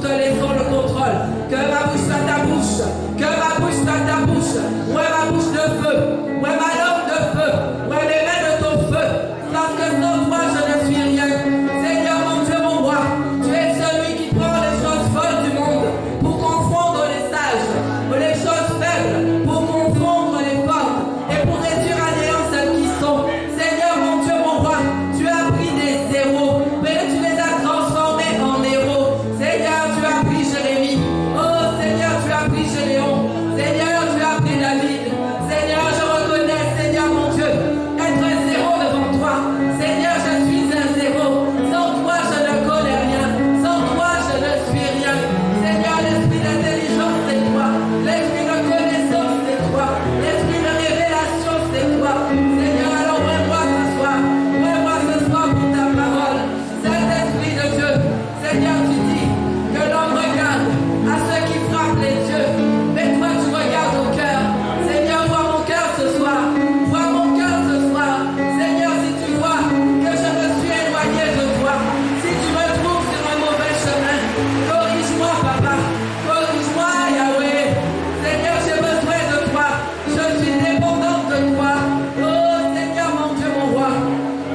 te laissons le contrôle. Que ma bouche soit ta bouche. Que ma bouche soit ta bouche. Ouais, ma bouche de feu. Ouais, ma langue de feu. Ouais, mes mains de ton feu. Parce que sans toi, je ne suis rien. Seigneur, mon Dieu, mon roi, tu es celui qui prend les choses folles du monde pour confondre les sages, les choses faibles pour confondre les fortes et pour réduire à néant celles qui sont. Seigneur, mon Dieu, mon roi, tu as pris des zéros, mais tu les as transformés en héros. Seigneur, tu as pris Jérémie. Oh Seigneur, tu as pris Gédéon. Seigneur, tu as pris David. Seigneur, je reconnais, Seigneur, mon Dieu, être un zéro devant toi. Seigneur, je suis un zéro. Sans toi, je ne connais rien. Sans toi, je ne suis rien. Seigneur, l'esprit d'intelligence, c'est toi. L'esprit de connaissance, c'est toi. L'esprit de révélation, c'est toi. Seigneur, alors ouvre-moi ce soir. Ouvre-moi ce soir pour ta parole. Saint-Esprit de Dieu. Seigneur, tu dis que l'homme regarde à ceux qui frappent les yeux. Mais toi, tu regardes au cœur. Seigneur, vois mon cœur ce soir. Vois mon cœur ce soir. Seigneur, si tu vois que je me suis éloigné de toi, si tu me trouves sur un mauvais chemin, corrige-moi, papa. Corrige-moi, Yahweh. Seigneur, j'ai besoin de toi. Je suis dépendante de toi. Oh, Seigneur, mon Dieu, mon roi.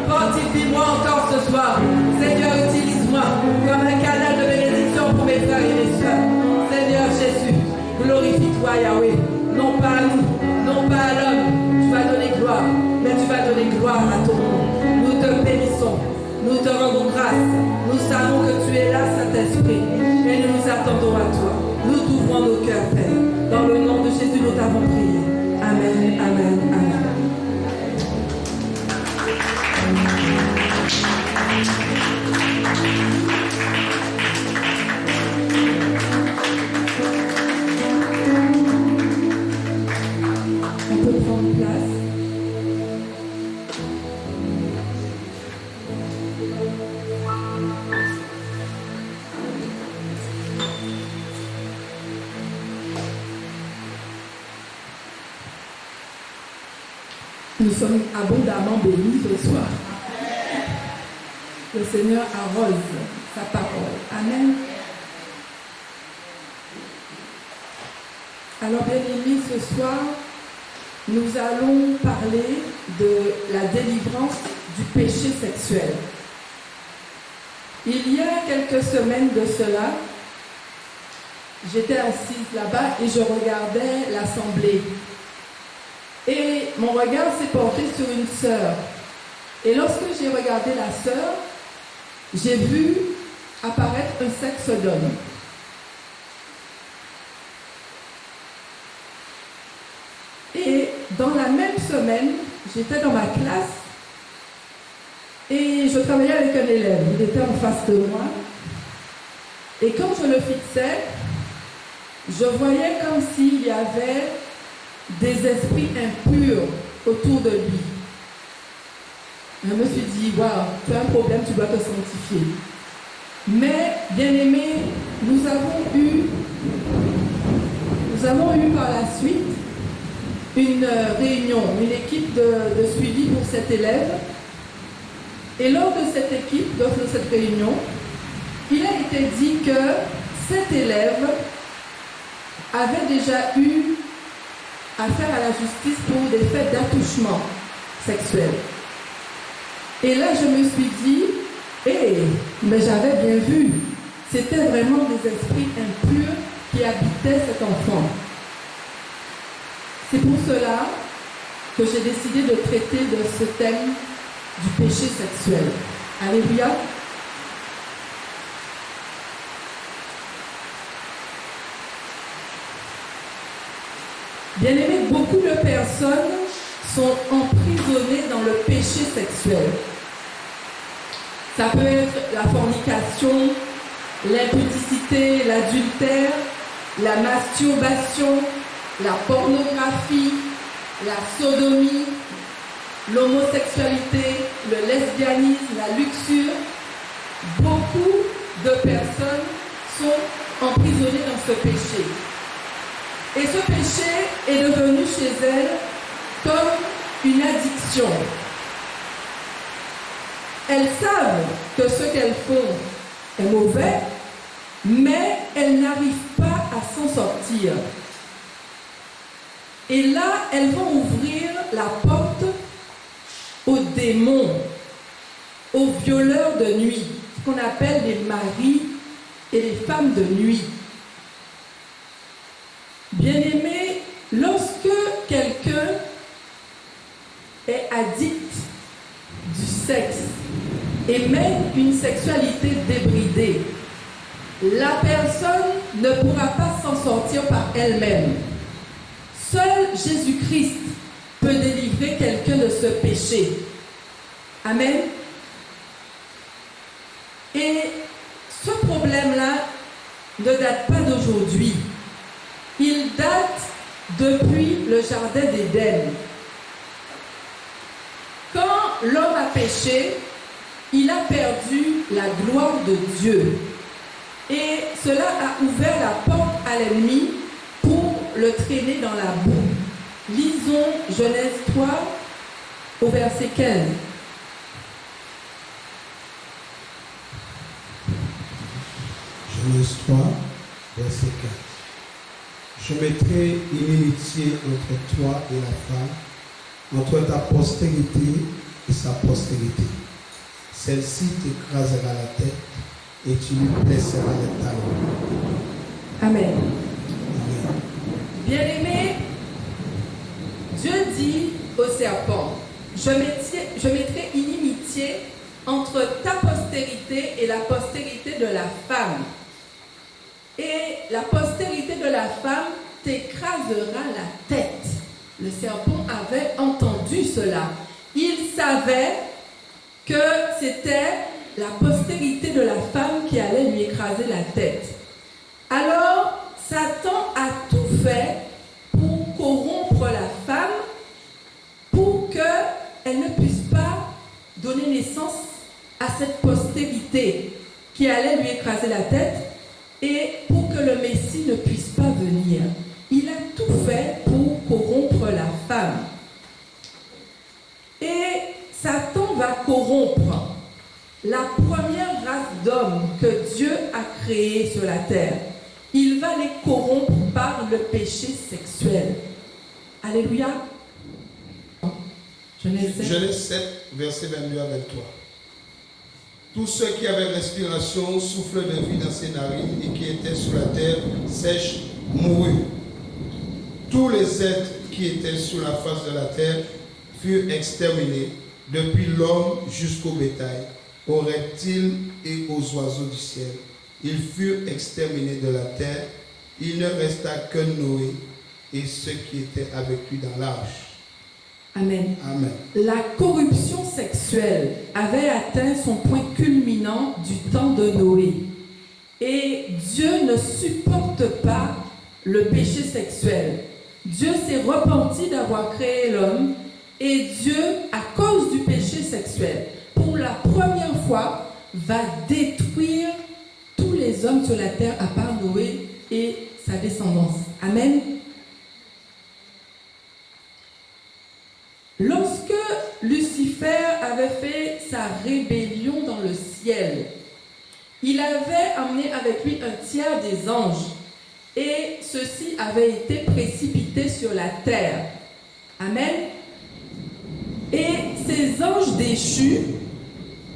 Fortifie-moi encore ce soir. Seigneur, utilise-moi comme un canal de bénédiction pour mes frères et mes soeurs. Seigneur Jésus, glorifie-toi, Yahweh. Non pas à nous, non pas à l'homme. Tu vas donner gloire, mais tu vas donner gloire à ton nom. Nous te bénissons, nous te rendons grâce. Nous savons que tu es là, Saint-Esprit, et nous nous attendons à toi. Nous t'ouvrons nos cœurs, Père. Dans le nom de Jésus, nous t'avons prié. Amen, amen, amen. On peut prendre place. Nous sommes abondamment bénis ce soir. Le Seigneur arrose sa parole. Amen. Alors, bien-aimés, ce soir, nous allons parler de la délivrance du péché sexuel. Il y a quelques semaines de cela, j'étais assise là-bas et je regardais l'assemblée. Et mon regard s'est porté sur une sœur. Et lorsque j'ai regardé la sœur, j'ai vu apparaître un sexe d'homme. Et dans la même semaine, j'étais dans ma classe et je travaillais avec un élève. Il était en face de moi. Et quand je le fixais, je voyais comme s'il y avait des esprits impurs autour de lui. Je me suis dit, waouh, tu as un problème, tu dois te sanctifier. Mais, bien aimé, nous avons eu par la suite une réunion, une équipe de suivi pour cet élève. Et lors de cette équipe, lors de cette réunion, il a été dit que cet élève avait déjà eu affaire à la justice pour des faits d'attouchement sexuel. Et là, je me suis dit, mais j'avais bien vu, c'était vraiment des esprits impurs qui habitaient cet enfant. C'est pour cela que j'ai décidé de traiter de ce thème du péché sexuel. Alléluia. Bien aimé, beaucoup de personnes sont emprisonnées dans le péché sexuel. Ça peut être la fornication, l'impudicité, l'adultère, la masturbation, la pornographie, la sodomie, l'homosexualité, le lesbianisme, la luxure. Beaucoup de personnes sont emprisonnées dans ce péché. Et ce péché est devenu chez elles comme une addiction. Elles savent que ce qu'elles font est mauvais, mais elles n'arrivent pas à s'en sortir. Et là, elles vont ouvrir la porte aux démons, aux violeurs de nuit, ce qu'on appelle les maris et les femmes de nuit. Bien-aimés, lorsque quelqu'un est addict du sexe et mène une sexualité débridée, la personne ne pourra pas s'en sortir par elle-même. Seul Jésus-Christ peut délivrer quelqu'un de ce péché. Amen. Et ce problème-là ne date pas d'aujourd'hui. Il date depuis le jardin d'Éden. Quand l'homme a péché, il a perdu la gloire de Dieu. Et cela a ouvert la porte à l'ennemi pour le traîner dans la boue. Lisons Genèse 3 au verset 15. Genèse 3, verset 15. Je mettrai une inimitié entre toi et la femme, entre ta postérité et sa postérité. Celle-ci t'écrasera la tête et tu lui blesseras les talons. Amen. Amen. Bien-aimé, Dieu dit au serpent, je mettrai inimitié entre ta postérité et la postérité de la femme. Et la postérité de la femme t'écrasera la tête. Le serpent avait entendu cela. Il savait que c'était la postérité de la femme qui allait lui écraser la tête. Alors, Satan a tout fait pour corrompre la femme, pour qu'elle ne puisse pas donner naissance à cette postérité qui allait lui écraser la tête et pour que le Messie ne puisse pas venir. Il a tout fait pour corrompre la femme. Et Satan va corrompre la première race d'hommes que Dieu a créée sur la terre. Il va les corrompre par le péché sexuel. Alléluia. Genèse 7, verset 22 à 23. Tous ceux qui avaient respiration, souffle de vie dans ses narines et qui étaient sur la terre sèche moururent. Tous les êtres qui étaient sur la face de la terre furent exterminés, depuis l'homme jusqu'au bétail, aux reptiles et aux oiseaux du ciel. Ils furent exterminés de la terre. Il ne resta que Noé et ceux qui étaient avec lui dans l'arche. Amen. Amen. La corruption sexuelle avait atteint son point culminant du temps de Noé. Et Dieu ne supporte pas le péché sexuel. Dieu s'est repenti d'avoir créé l'homme et Dieu, à cause du péché sexuel, pour la première fois, va détruire tous les hommes sur la terre à part Noé et sa descendance. Amen. Lorsque Lucifer avait fait sa rébellion dans le ciel, il avait emmené avec lui un tiers des anges et ceux-ci avaient été précipités sur la terre. Amen. Et ces anges déchus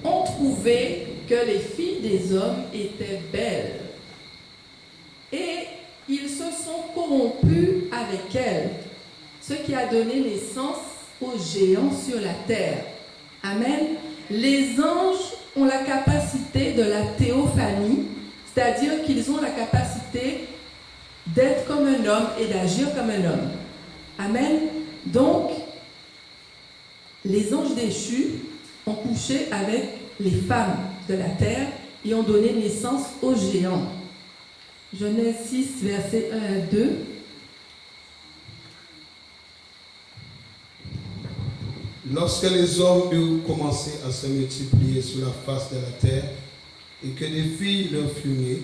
ont trouvé que les filles des hommes étaient belles. Et ils se sont corrompus avec elles, ce qui a donné naissance aux géants sur la terre. Amen. Les anges ont la capacité de la théophanie, c'est-à-dire qu'ils ont la capacité d'être comme un homme et d'agir comme un homme. Amen. Donc, les anges déchus ont couché avec les femmes de la terre et ont donné naissance aux géants. Genèse 6, versets 1 à 2. Lorsque les hommes eurent commencé à se multiplier sur la face de la terre et que des filles leur furent nées,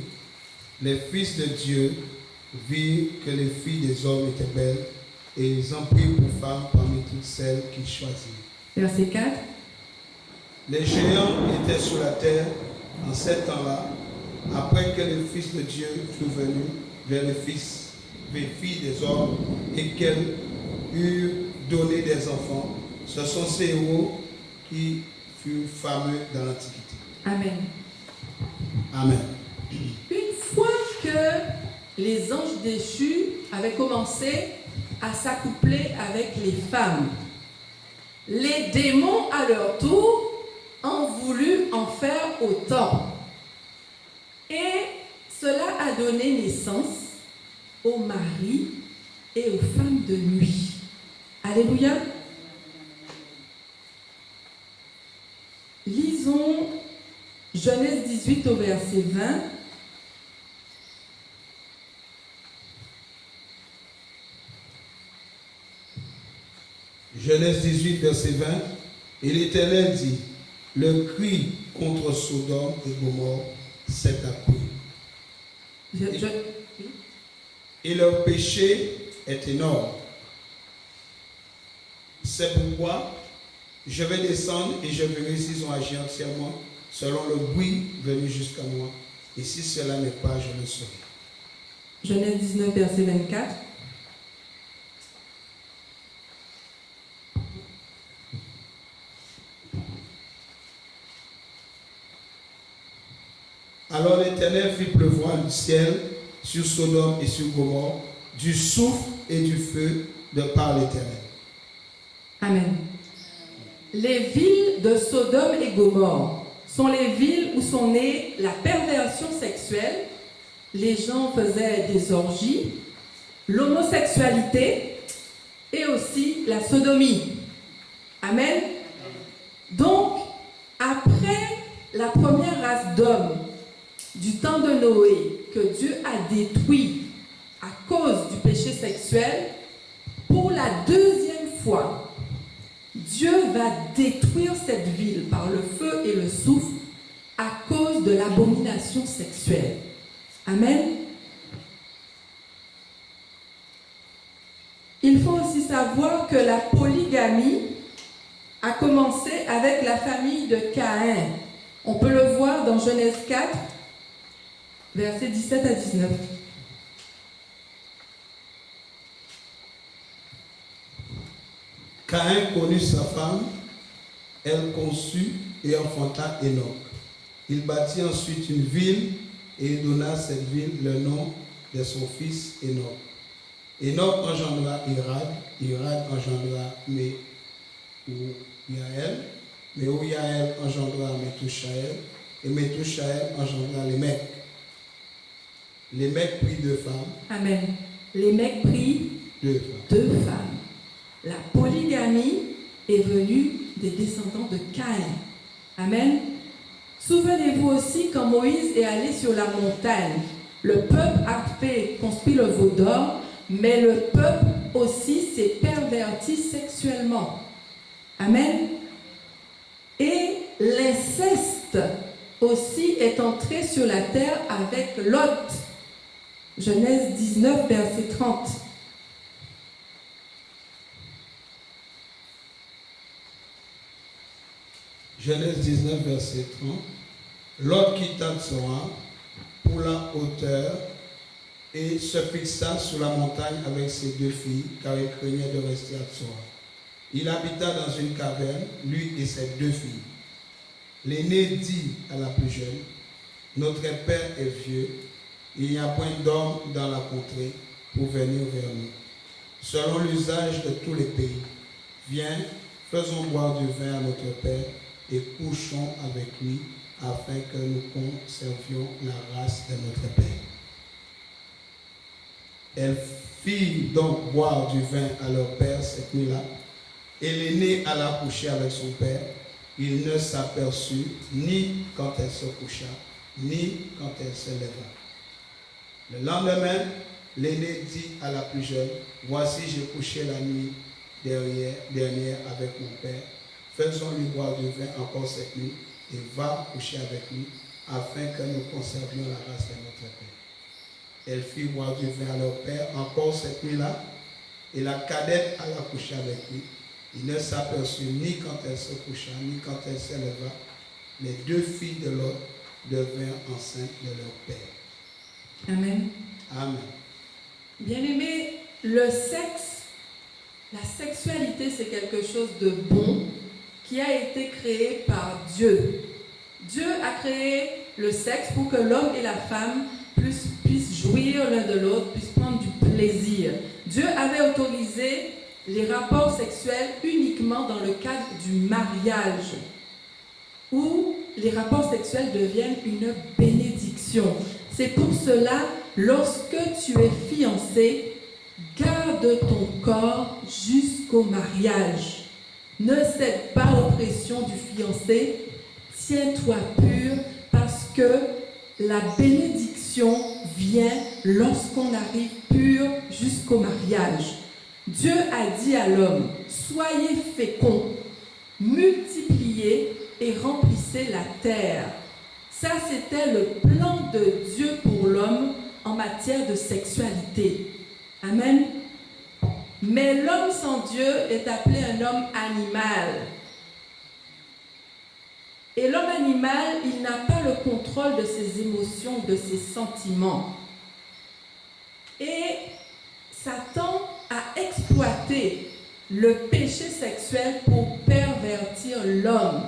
les fils de Dieu virent que les filles des hommes étaient belles et ils en prirent pour femmes parmi toutes celles qu'ils choisirent. Verset 4. Les géants étaient sur la terre en ces temps-là après que le Fils de Dieu fut venu vers les filles des hommes et qu'elle eut donné des enfants. Ce sont ces héros qui furent fameux dans l'Antiquité. Amen. Amen. Une fois que les anges déchus avaient commencé à s'accoupler avec les femmes, les démons à leur tour ont voulu en faire autant. Et cela a donné naissance aux maris et aux femmes de nuit. Alléluia. Lisons Genèse 18 au verset 20. Genèse 18, verset 20. Et l'Éternel dit, le cri contre Sodome et Gomorrhe s'est accru. Et leur péché est énorme. C'est pourquoi je vais descendre et je verrai s'ils ont agi entièrement selon le bruit venu jusqu'à moi. Et si cela n'est pas, je le saurai. Genèse 19, verset 24. Alors l'Éternel fit pleuvoir du ciel sur Sodome et sur Gomorrhe, du souffle et du feu de par l'Éternel. Amen. Les villes de Sodome et Gomorrhe sont les villes où sont nées la perversion sexuelle, les gens faisaient des orgies, l'homosexualité et aussi la sodomie. Amen. Donc, après la première race d'hommes du temps de Noé que Dieu a détruit à cause du péché sexuel, pour la deuxième fois, Dieu va détruire cette ville par le feu et le souffle à cause de l'abomination sexuelle. Amen. Il faut aussi savoir que la polygamie a commencé avec la famille de Caïn. On peut le voir dans Genèse 4, versets 17 à 19. Caïn connut sa femme, elle conçut et enfanta Enoch. Il bâtit ensuite une ville et il donna à cette ville le nom de son fils Enoch. Enoch engendra Irad, Irad engendra Méhouyaël engendra Métouchaël, et Métouchaël engendra Lémec. Lémec prit 2 femmes. Amen. Lémec prit 2 femmes. La polygamie est venue des descendants de Caïn. Amen. Souvenez-vous aussi quand Moïse est allé sur la montagne, le peuple a fait construire le veau d'or, mais le peuple aussi s'est perverti sexuellement. Amen. Et l'inceste aussi est entré sur la terre avec Lot. Genèse 19, verset 30. Genèse 19, verset 30. Lot quitta Tsoa pour la hauteur et se fixa sur la montagne avec ses 2 filles, car il craignait de rester à Tsoa. Il habita dans une caverne, lui et ses 2 filles. L'aîné dit à la plus jeune, « Notre père est vieux, il n'y a point d'homme dans la contrée pour venir vers nous. Selon l'usage de tous les pays, viens, faisons boire du vin à notre père et couchons avec lui, afin que nous conservions la race de notre père. » Elle fit donc boire du vin à leur père cette nuit-là, et l'aîné alla coucher avec son père. Il ne s'aperçut ni quand elle se coucha, ni quand elle se leva. Le lendemain, l'aîné dit à la plus jeune, « Voici, j'ai couché la nuit dernière avec mon père. Faisons-lui boire du vin encore cette nuit et va coucher avec lui, afin que nous conservions la race de notre père. » Elle fit boire du vin à leur père encore cette nuit-là, et la cadette alla coucher avec lui. Il ne s'aperçut ni quand elle se coucha, ni quand elle se leva. Les 2 filles de Lot devinrent enceintes de leur père. Amen. Amen. Bien-aimés, le sexe, la sexualité, c'est quelque chose de bon qui a été créé par Dieu. Dieu a créé le sexe pour que l'homme et la femme puissent jouir l'un de l'autre, puissent prendre du plaisir. Dieu avait autorisé les rapports sexuels uniquement dans le cadre du mariage, où les rapports sexuels deviennent une bénédiction. C'est pour cela, lorsque tu es fiancé, garde ton corps jusqu'au mariage. Ne cède pas aux pressions du fiancé. Tiens-toi pur parce que la bénédiction vient lorsqu'on arrive pur jusqu'au mariage. Dieu a dit à l'homme, soyez féconds, multipliez et remplissez la terre. Ça, c'était le plan de Dieu pour l'homme en matière de sexualité. Amen. Mais l'homme sans Dieu est appelé un homme animal. Et l'homme animal, il n'a pas le contrôle de ses émotions, de ses sentiments. Et Satan a exploité le péché sexuel pour pervertir l'homme.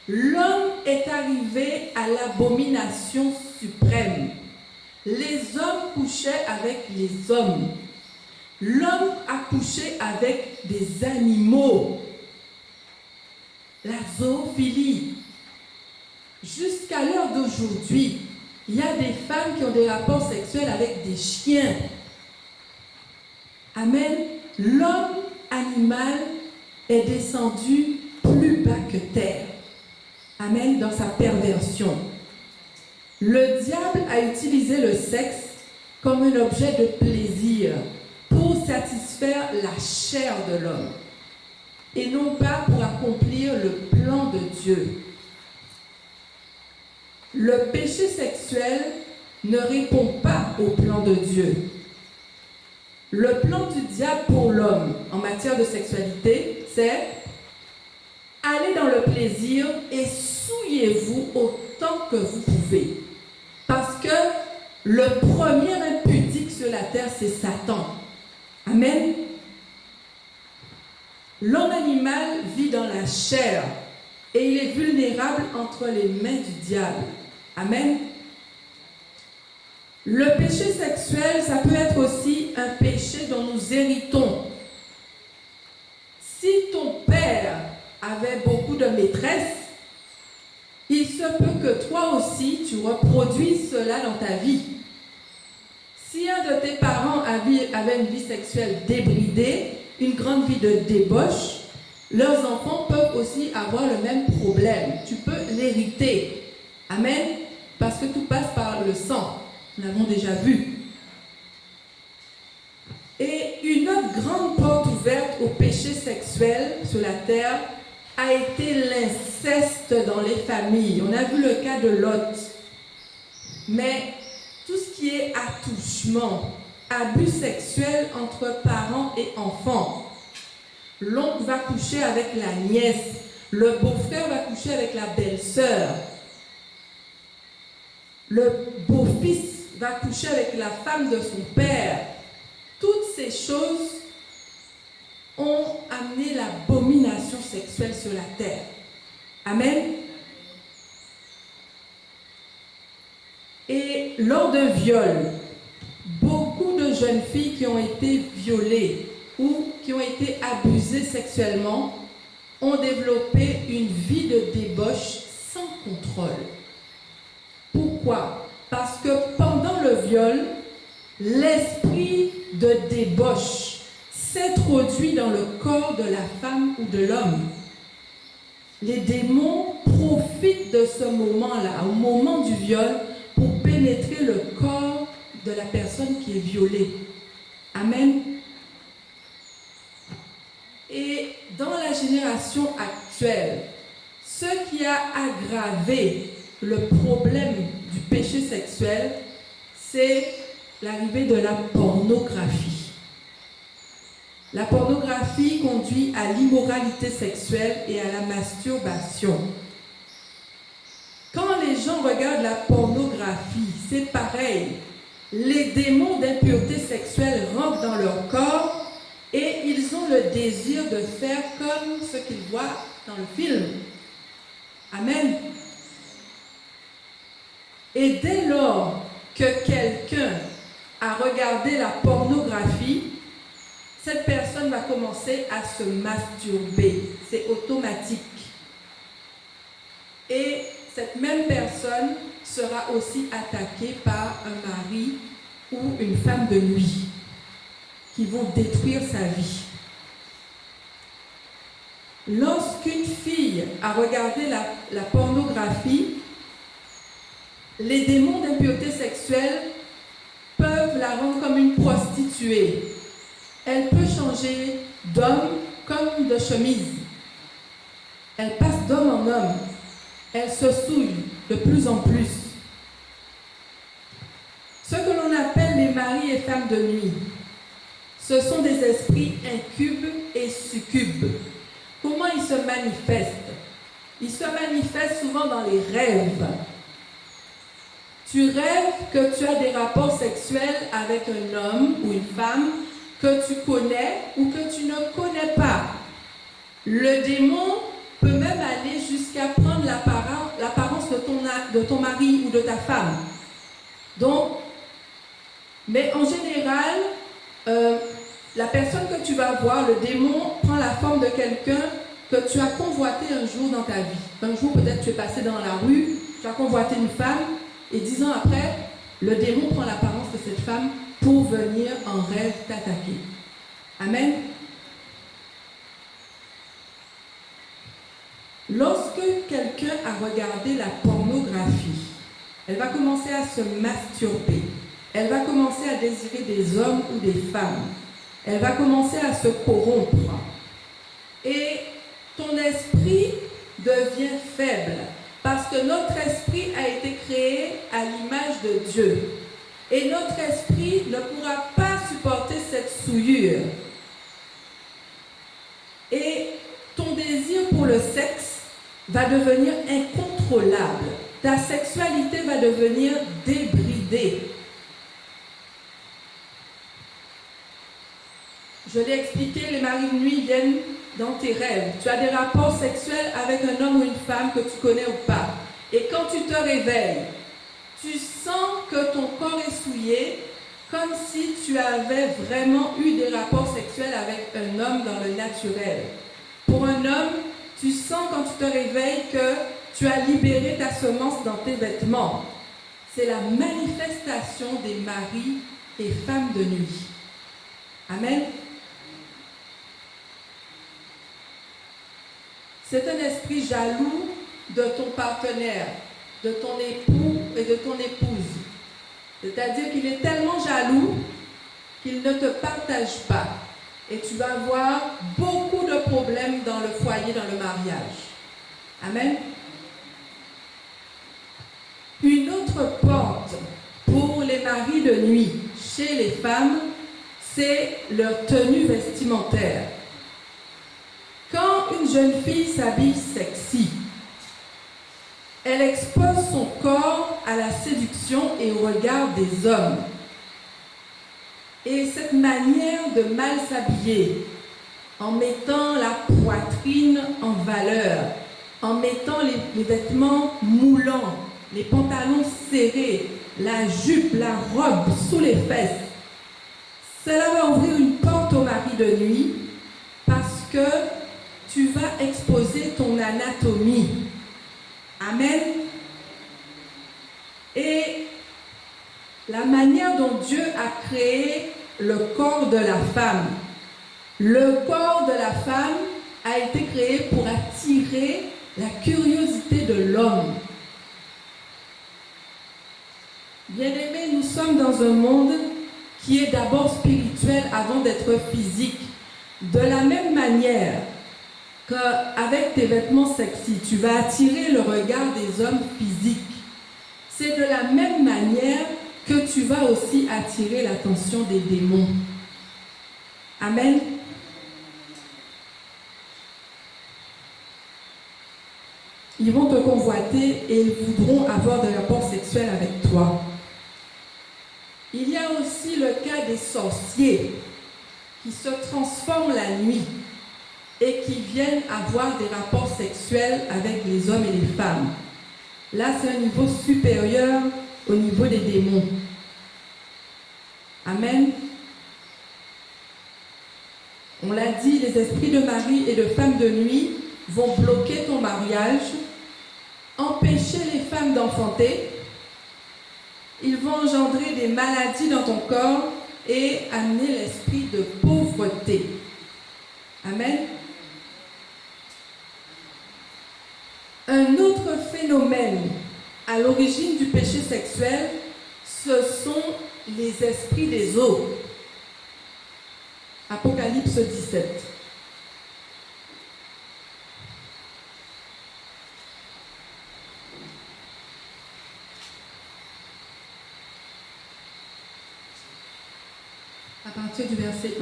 L'homme est arrivé à l'abomination suprême. Les hommes couchaient avec les hommes. L'homme a couché avec des animaux. La zoophilie. Jusqu'à l'heure d'aujourd'hui, il y a des femmes qui ont des rapports sexuels avec des chiens. Amen. L'homme animal est descendu plus bas que terre. Amen. Dans sa perversion. Le diable a utilisé le sexe comme un objet de plaisir pour satisfaire la chair de l'homme et non pas pour accomplir le plan de Dieu. Le péché sexuel ne répond pas au plan de Dieu. Le plan du diable pour l'homme en matière de sexualité, c'est aller dans le plaisir et souillez-vous autant que vous pouvez. Parce que le premier impudique sur la terre, c'est Satan. Amen. L'homme animal vit dans la chair et il est vulnérable entre les mains du diable. Amen. Le péché sexuel, ça peut être aussi un péché dont nous héritons. Si ton père avait beaucoup de maîtresses, il se peut que toi aussi, tu reproduises cela dans ta vie. Si un de tes parents avait une vie sexuelle débridée, une grande vie de débauche, leurs enfants peuvent aussi avoir le même problème. Tu peux l'hériter. Amen. Parce que tout passe par le sang. Nous l'avons déjà vu. Et une autre grande porte ouverte au péché sexuel sur la terre a été l'inceste dans les familles. On a vu le cas de Lot. Mais tout ce qui est attouchement, abus sexuel entre parents et enfants, l'oncle va coucher avec la nièce, le beau-frère va coucher avec la belle-sœur, le beau-fils va coucher avec la femme de son père. Toutes ces choses ont amené l'abomination sexuelle sur la terre. Amen. Et lors d'un viol, beaucoup de jeunes filles qui ont été violées ou qui ont été abusées sexuellement ont développé une vie de débauche sans contrôle. Pourquoi? Parce que pendant le viol, l'esprit de débauche s'introduit dans le corps de la femme ou de l'homme. Les démons profitent de ce moment-là, au moment du viol, pour pénétrer le corps de la personne qui est violée. Amen. Et dans la génération actuelle, ce qui a aggravé le problème du péché sexuel, c'est l'arrivée de la pornographie. La pornographie conduit à l'immoralité sexuelle et à la masturbation. Quand les gens regardent la pornographie, c'est pareil. Les démons d'impureté sexuelle rentrent dans leur corps et ils ont le désir de faire comme ce qu'ils voient dans le film. Amen. Et dès lors que quelqu'un a regardé la pornographie, cette personne va commencer à se masturber. C'est automatique. Et cette même personne sera aussi attaquée par un mari ou une femme de nuit qui vont détruire sa vie. Lorsqu'une fille a regardé la pornographie, les démons d'impureté sexuelle peuvent la rendre comme une prostituée. Elle peut changer d'homme comme de chemise. Elle passe d'homme en homme. Elle se souille de plus en plus. Ce que l'on appelle les maris et femmes de nuit, ce sont des esprits incubes et succubes. Comment ils se manifestent? Ils se manifestent souvent dans les rêves. Tu rêves que tu as des rapports sexuels avec un homme ou une femme que tu connais ou que tu ne connais pas. Le démon peut même aller jusqu'à prendre l'apparence de ton mari ou de ta femme. Donc, mais en général, la personne que tu vas voir, le démon, prend la forme de quelqu'un que tu as convoité un jour dans ta vie. Un jour, peut-être tu es passé dans la rue, tu as convoité une femme, et 10 ans après, le démon prend l'apparence de cette femme pour venir en rêve t'attaquer. Amen. Lorsque quelqu'un a regardé la pornographie, elle va commencer à se masturber. Elle va commencer à désirer des hommes ou des femmes. Elle va commencer à se corrompre. Et ton esprit devient faible. Parce que notre esprit a été créé à l'image de Dieu. Et notre esprit ne pourra pas supporter cette souillure. Et ton désir pour le sexe va devenir incontrôlable. Ta sexualité va devenir débridée. Je l'ai expliqué, les maris de nuit viennent dans tes rêves. Tu as des rapports sexuels avec un homme ou une femme que tu connais ou pas. Et quand tu te réveilles, tu sens que ton corps est souillé, comme si tu avais vraiment eu des rapports sexuels avec un homme dans le naturel. Pour un homme, tu sens quand tu te réveilles que tu as libéré ta semence dans tes vêtements. C'est la manifestation des maris et femmes de nuit. Amen. C'est un esprit jaloux de ton partenaire, de ton époux et de ton épouse. C'est-à-dire qu'il est tellement jaloux qu'il ne te partage pas. Et tu vas avoir beaucoup de problèmes dans le foyer, dans le mariage. Amen. Une autre porte pour les maris de nuit chez les femmes, c'est leur tenue vestimentaire. Quand une jeune fille s'habille sexy, elle expose son corps à la séduction et au regard des hommes. Et cette manière de mal s'habiller, en mettant la poitrine en valeur, en mettant les vêtements moulants, les pantalons serrés, la jupe, la robe sous les fesses, cela va ouvrir une porte au mari de nuit parce que tu vas exposer ton anatomie. Amen. Et la manière dont Dieu a créé le corps de la femme. Le corps de la femme a été créé pour attirer la curiosité de l'homme. Bien-aimés, nous sommes dans un monde qui est d'abord spirituel avant d'être physique. De la même manière qu'avec tes vêtements sexy, tu vas attirer le regard des hommes physiques. C'est de la même manière que tu vas aussi attirer l'attention des démons. Amen. Ils vont te convoiter et ils voudront avoir des rapports sexuels avec toi. Il y a aussi le cas des sorciers qui se transforment la nuit et qui viennent avoir des rapports sexuels avec les hommes et les femmes. Là, c'est un niveau supérieur au niveau des démons. Amen. On l'a dit, les esprits de mari et de femme de nuit vont bloquer ton mariage, empêcher les femmes d'enfanter. Ils vont engendrer des maladies dans ton corps et amener l'esprit de pauvreté. Amen. Un autre phénomène à l'origine du péché sexuel, ce sont les esprits des eaux. Apocalypse 17. À partir du verset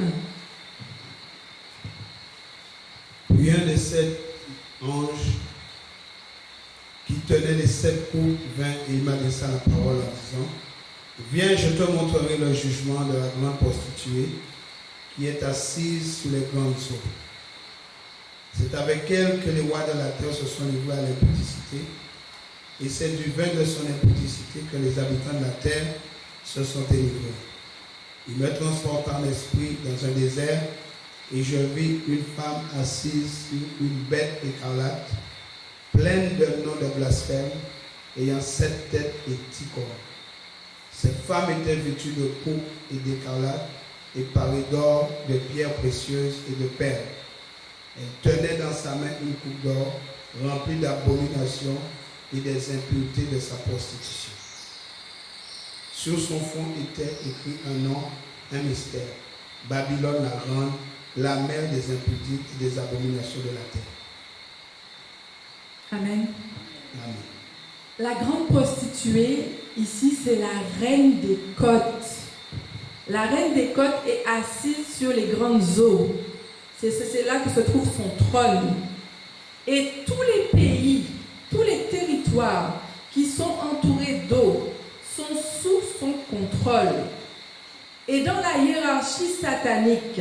1. Puis un des 7 anges qui tenait les 7 coupes vint et il m'adressa la parole en disant: Viens, je te montrerai le jugement de la grande prostituée qui est assise sur les grandes eaux. C'est avec elle que les rois de la terre se sont livrés à l'impudicité, et c'est du vin de son impudicité que les habitants de la terre se sont délivrés. Il me transporta en esprit dans un désert, et je vis une femme assise sur une bête écarlate, pleine de noms de blasphème, ayant 7 têtes et 10 corps. Cette femme était vêtue de pourpre et d'écarlate, et parée d'or, de pierres précieuses et de perles. Elle tenait dans sa main une coupe d'or remplie d'abominations et des impuretés de sa prostitution. Sur son front était écrit un nom, un mystère: Babylone la grande, la mère des impudiques et des abominations de la terre. Amen. Amen. La grande prostituée, ici, c'est la reine des côtes. La reine des côtes est assise sur les grandes eaux. C'est là que se trouve son trône. Et tous les pays, tous les territoires qui sont entourés d'eau sont sous son contrôle. Et dans la hiérarchie satanique,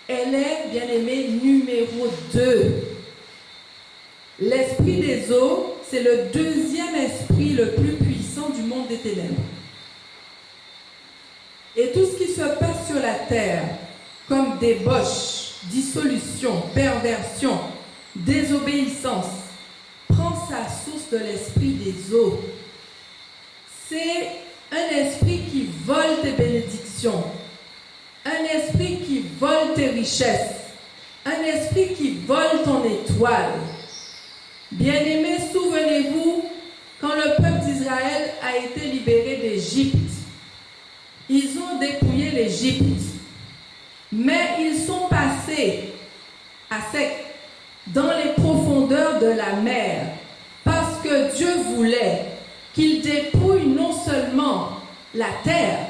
elle est, bien aimée, numéro 2. L'esprit des eaux, c'est le deuxième esprit le plus puissant du monde des ténèbres. Et tout ce qui se passe sur la terre, comme débauche, dissolution, perversion, désobéissance, prend sa source de l'esprit des eaux. C'est un esprit qui vole tes bénédictions, un esprit qui vole tes richesses, un esprit qui vole ton étoile. Bien-aimés, souvenez-vous, quand le peuple d'Israël a été libéré d'Égypte, ils ont dépouillé l'Égypte, mais ils sont passés à sec dans les profondeurs de la mer, parce que Dieu voulait qu'ils dépouillent non seulement la terre,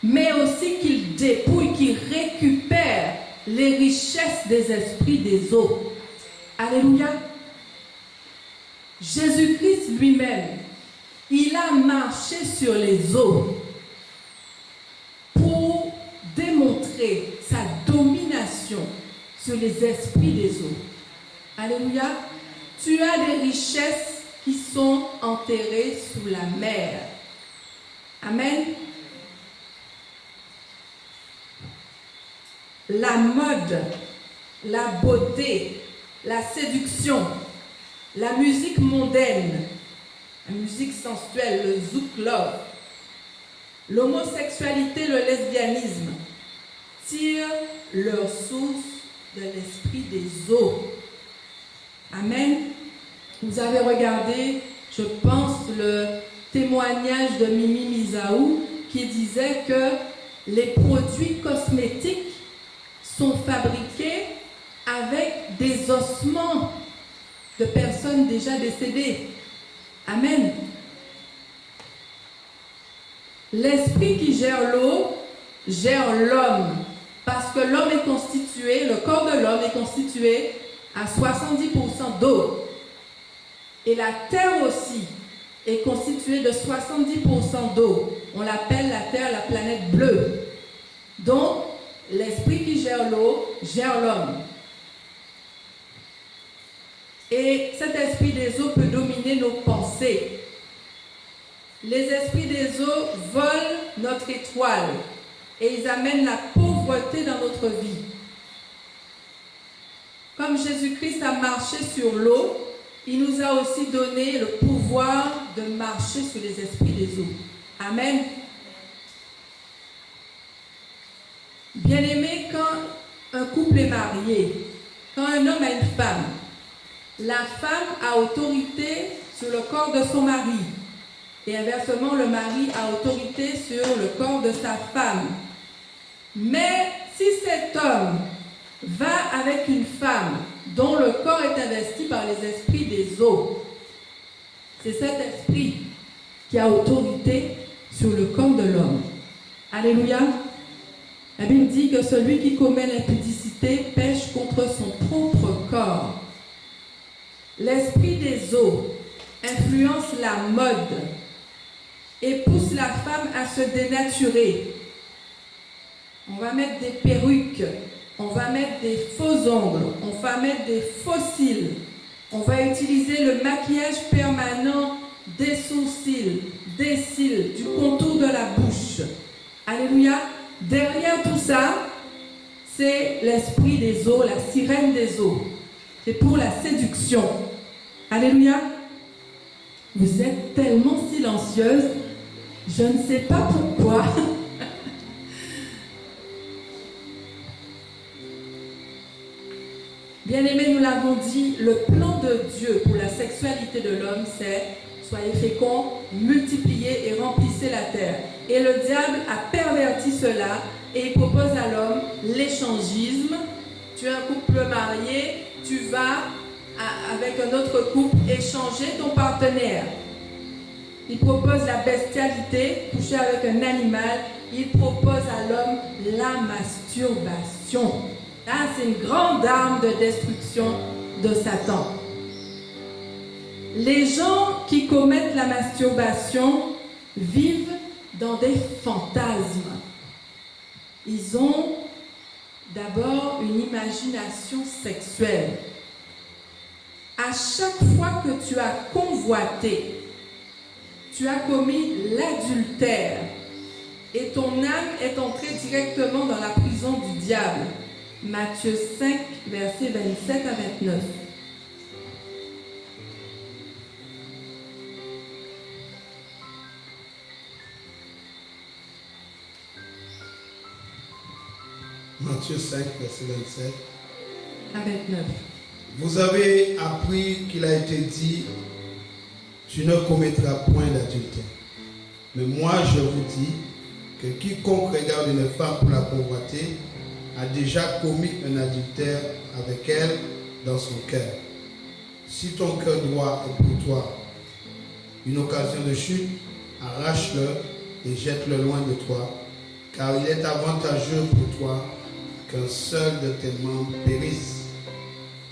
mais aussi qu'ils dépouillent, qu'ils récupèrent les richesses des esprits des eaux. Alléluia. Jésus-Christ lui-même, il a marché sur les eaux pour démontrer sa domination sur les esprits des eaux. Alléluia. Tu as des richesses qui sont enterrées sous la mer. Amen. La mode, la beauté, la séduction, la musique mondaine, la musique sensuelle, le zouk love, l'homosexualité, le lesbianisme, tirent leur source de l'esprit des eaux. Amen. Vous avez regardé, je pense, le témoignage de Mimi Misaou qui disait que les produits cosmétiques sont fabriqués avec des ossements de personnes déjà décédées. Amen. L'esprit qui gère l'eau gère l'homme, parce que l'homme est constitué, le corps de l'homme est constitué à 70% d'eau. Et la terre aussi est constituée de 70% d'eau. On l'appelle la terre, la planète bleue. Donc, l'esprit qui gère l'eau gère l'homme. Et cet esprit des eaux peut dominer nos pensées. Les esprits des eaux volent notre étoile et ils amènent la pauvreté dans notre vie. Comme Jésus-Christ a marché sur l'eau, il nous a aussi donné le pouvoir de marcher sur les esprits des eaux. Amen. Bien-aimé, quand un couple est marié, quand un homme a une femme, la femme a autorité sur le corps de son mari. Et inversement, le mari a autorité sur le corps de sa femme. Mais si cet homme va avec une femme dont le corps est investi par les esprits des eaux, c'est cet esprit qui a autorité sur le corps de l'homme. Alléluia. La Bible dit que celui qui commet l'impudicité pêche contre son propre corps. L'esprit des eaux influence la mode et pousse la femme à se dénaturer. On va mettre des perruques, on va mettre des faux ongles, on va mettre des faux cils, on va utiliser le maquillage permanent des sourcils, des cils, du contour de la bouche. Alléluia. Derrière tout ça, c'est l'esprit des eaux, la sirène des eaux. C'est pour la séduction. Alléluia. Vous êtes tellement silencieuse, je ne sais pas pourquoi. Bien-aimés, nous l'avons dit, le plan de Dieu pour la sexualité de l'homme, c'est soyez féconds, multipliez et remplissez la terre. Et le diable a perverti cela et il propose à l'homme l'échangisme. Tu es un couple marié, tu vas avec un autre couple échanger ton partenaire. Il propose la bestialité, coucher avec un animal. Il propose à l'homme la masturbation. Là, c'est une grande arme de destruction de Satan. Les gens qui commettent la masturbation vivent dans des fantasmes. Ils ont d'abord une imagination sexuelle. À chaque fois que tu as convoité, tu as commis l'adultère et ton âme est entrée directement dans la prison du diable. Matthieu 5, versets 27 à 29. Matthieu 5, verset 27 à 29. Vous avez appris qu'il a été dit, tu ne commettras point d'adultère. Mais moi, je vous dis que quiconque regarde une femme pour la convoiter a déjà commis un adultère avec elle dans son cœur. Si ton cœur droit est pour toi une occasion de chute, arrache-le et jette-le loin de toi, car il est avantageux pour toi qu'un seul de tes membres périsse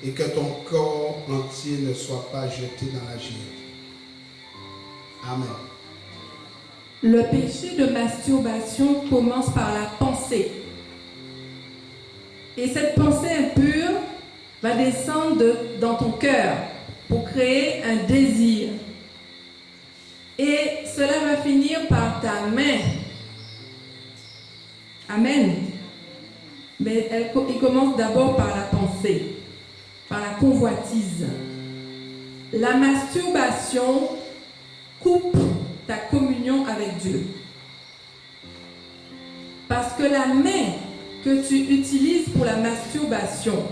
et que ton corps entier ne soit pas jeté dans la géhenne. Amen. Le péché de masturbation commence par la pensée. Et cette pensée impure va descendre dans ton cœur pour créer un désir. Et cela va finir par ta main. Amen. Mais il commence d'abord par la pensée, par la convoitise. La masturbation coupe ta communion avec Dieu. Parce que la main que tu utilises pour la masturbation,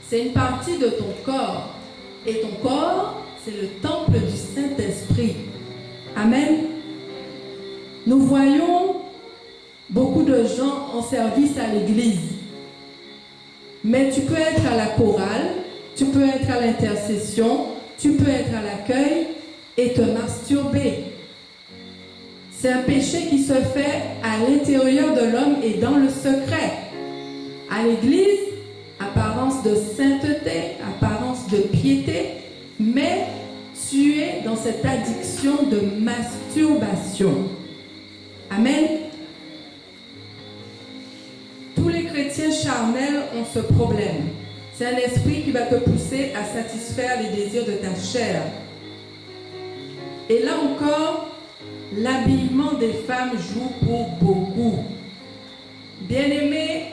c'est une partie de ton corps. Et ton corps, c'est le temple du Saint-Esprit. Amen. Nous voyons beaucoup de gens en service à l'église. Mais tu peux être à la chorale, tu peux être à l'intercession, tu peux être à l'accueil et te masturber. C'est un péché qui se fait à l'intérieur de l'homme et dans le secret. À l'église, apparence de sainteté, apparence de piété, mais tu dans cette addiction de masturbation. Amen. Tous les chrétiens charnels ont ce problème. C'est un esprit qui va te pousser à satisfaire les désirs de ta chair. Et là encore, l'habillement des femmes joue pour beaucoup. Bien-aimé,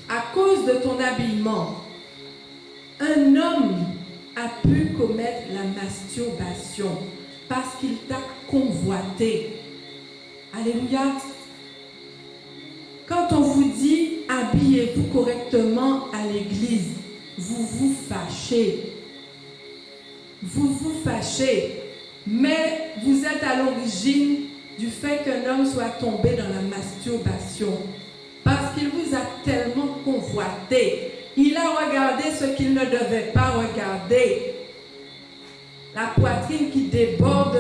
à cause de ton habillement, un homme a pu commettre la masturbation parce qu'il t'a convoité. Alléluia. Quand on vous dit habillez-vous correctement à l'église, vous vous fâchez. Vous vous fâchez. Mais vous êtes à l'origine du fait qu'un homme soit tombé dans la masturbation. Parce qu'il vous a tellement convoité. Il a regardé ce qu'il ne devait pas regarder. La poitrine qui déborde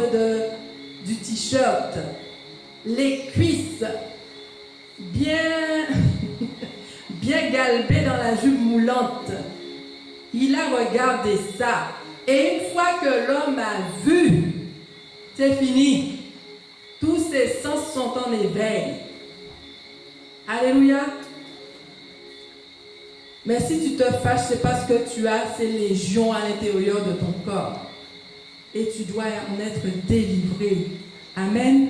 du t-shirt. Les cuisses bien galbées dans la jupe moulante. Il a regardé ça. Et une fois que l'homme a vu, c'est fini. Tous ses sens sont en éveil. Alléluia. Mais si tu te fâches, c'est parce que tu as ces légions à l'intérieur de ton corps. Et tu dois en être délivré. Amen.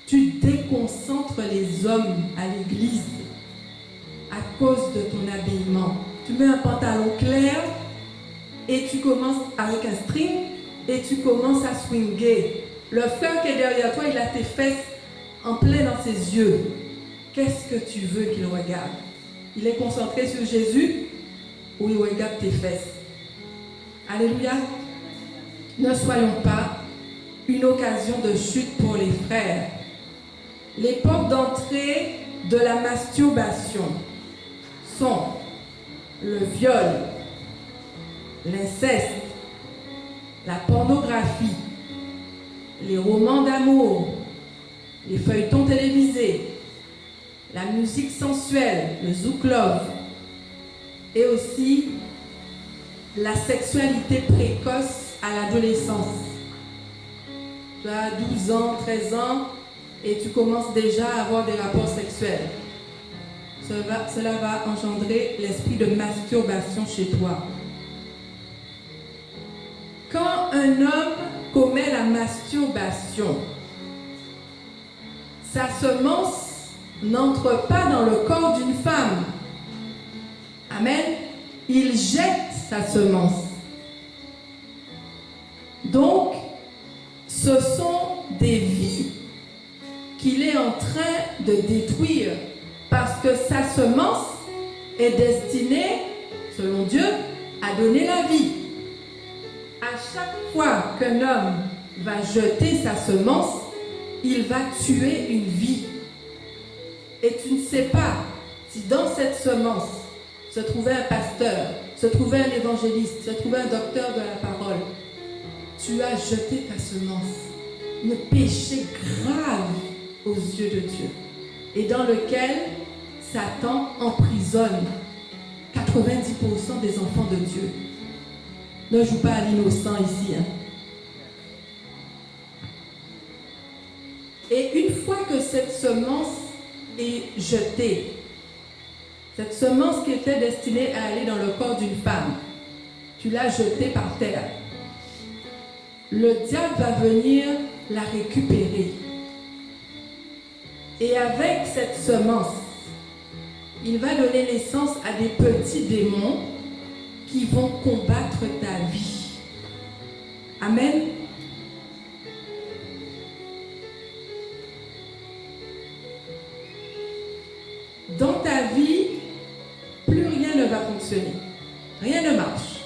Tu déconcentres les hommes à l'église à cause de ton habillement. Tu mets un pantalon clair et tu commences avec un string et tu commences à swinguer. Le frère qui est derrière toi, il a tes fesses en plein dans ses yeux. Qu'est-ce que tu veux qu'il regarde? Il est concentré sur Jésus ou il regarde tes fesses? Alléluia. Ne soyons pas une occasion de chute pour les frères. Les portes d'entrée de la masturbation sont le viol, l'inceste, la pornographie, les romans d'amour, les feuilletons télévisés, la musique sensuelle, le zouk love, et aussi la sexualité précoce à l'adolescence. Tu as 12 ans, 13 ans, et tu commences déjà à avoir des rapports sexuels. Cela va engendrer l'esprit de masturbation chez toi. Quand un homme commet la masturbation, sa semence n'entre pas dans le corps d'une femme. Amen. Il jette sa semence. Donc, ce sont des vies qu'il est en train de détruire parce que sa semence est destinée, selon Dieu, à donner la vie. À chaque fois qu'un homme va jeter sa semence, il va tuer une vie. Et tu ne sais pas si dans cette semence se trouvait un pasteur, se trouvait un évangéliste, se trouvait un docteur de la parole. Tu as jeté ta semence. Le péché grave aux yeux de Dieu et dans lequel Satan emprisonne 90% des enfants de Dieu. Ne joue pas à l'innocent ici. Et une fois que cette semence est jetée, cette semence qui était destinée à aller dans le corps d'une femme, tu l'as jetée par terre. Le diable va venir la récupérer. Et avec cette semence, il va donner naissance à des petits démons qui vont combattre ta vie. Amen. Dans ta vie, plus rien ne va fonctionner. Rien ne marche.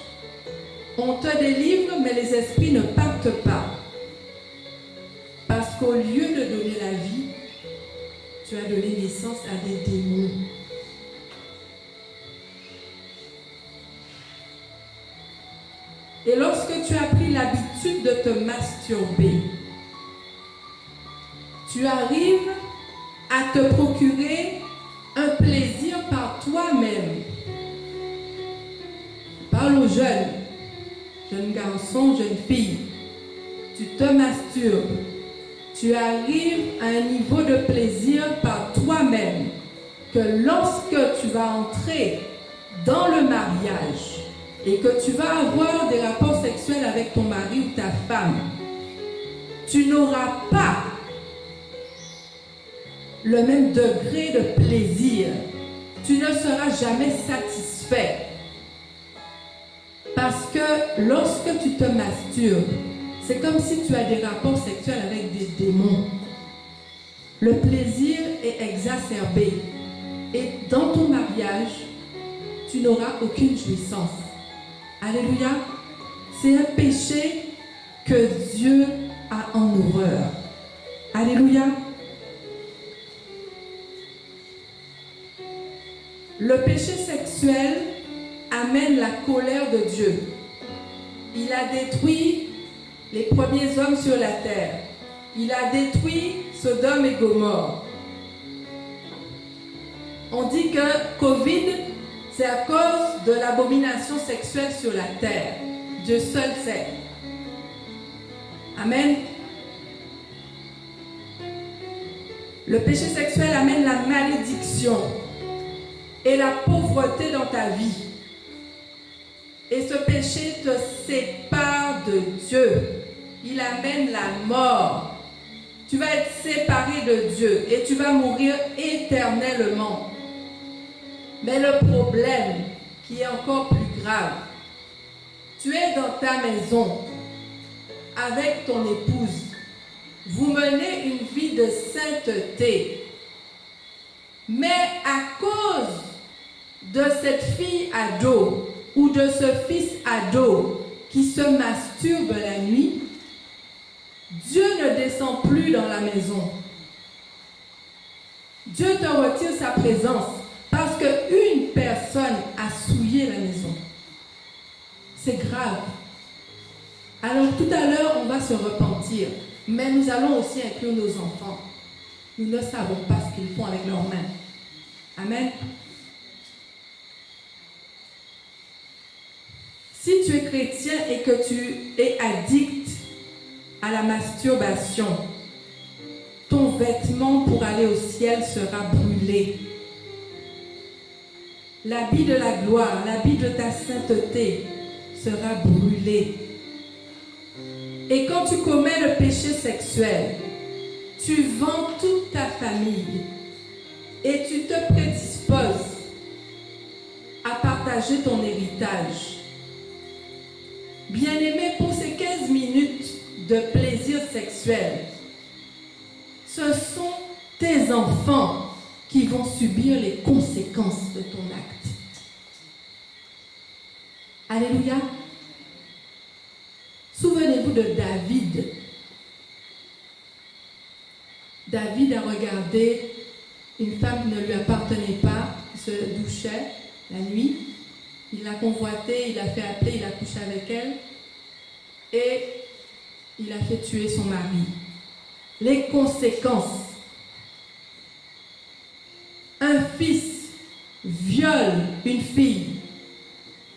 On te délivre, mais les esprits ne partent pas. Parce qu'au lieu de donner la vie, tu as donné naissance à des démons. Et lorsque tu as pris l'habitude de te masturber, tu arrives à te procurer un plaisir par toi-même. Parle aux jeunes. jeune garçon, jeune fille, tu te masturbes, tu arrives à un niveau de plaisir par toi-même que lorsque tu vas entrer dans le mariage et que tu vas avoir des rapports sexuels avec ton mari ou ta femme, tu n'auras pas le même degré de plaisir. Tu ne seras jamais satisfait. Parce que lorsque tu te masturbes, c'est comme si tu as des rapports sexuels avec des démons. Le plaisir est exacerbé. Et dans ton mariage, tu n'auras aucune jouissance. Alléluia. C'est un péché que Dieu a en horreur. Alléluia. Le péché sexuel amène la colère de Dieu. Il a détruit les premiers hommes sur la terre. Il a détruit Sodome et Gomorrhe. On dit que Covid, c'est à cause de l'abomination sexuelle sur la terre. Dieu seul sait. Amen. Le péché sexuel amène la malédiction et la pauvreté dans ta vie. Et ce péché te sépare de Dieu. Il amène la mort. Tu vas être séparé de Dieu et tu vas mourir éternellement. Mais le problème, qui est encore plus grave, tu es dans ta maison avec ton épouse. Vous menez une vie de sainteté. Mais à cause de cette fille ado ou de ce fils ado qui se masturbe la nuit, Dieu ne descend plus dans la maison. Dieu te retire sa présence parce qu'une personne a souillé la maison. C'est grave. Alors tout à l'heure, on va se repentir, mais nous allons aussi inclure nos enfants. Nous ne savons pas ce qu'ils font avec leurs mains. Amen. Si tu es chrétien et que tu es addict à la masturbation, ton vêtement pour aller au ciel sera brûlé. L'habit de la gloire, l'habit de ta sainteté sera brûlé. Et quand tu commets le péché sexuel, tu vends toute ta famille et tu te prédisposes à partager ton héritage. Bien-aimé, pour ces 15 minutes de plaisir sexuel, ce sont tes enfants qui vont subir les conséquences de ton acte. Alléluia. Souvenez-vous de David. David a regardé une femme qui ne lui appartenait pas, qui se douchait la nuit. Il l'a convoitée, il l'a fait appeler, il a couché avec elle et il a fait tuer son mari. Les conséquences. Un fils viole une fille.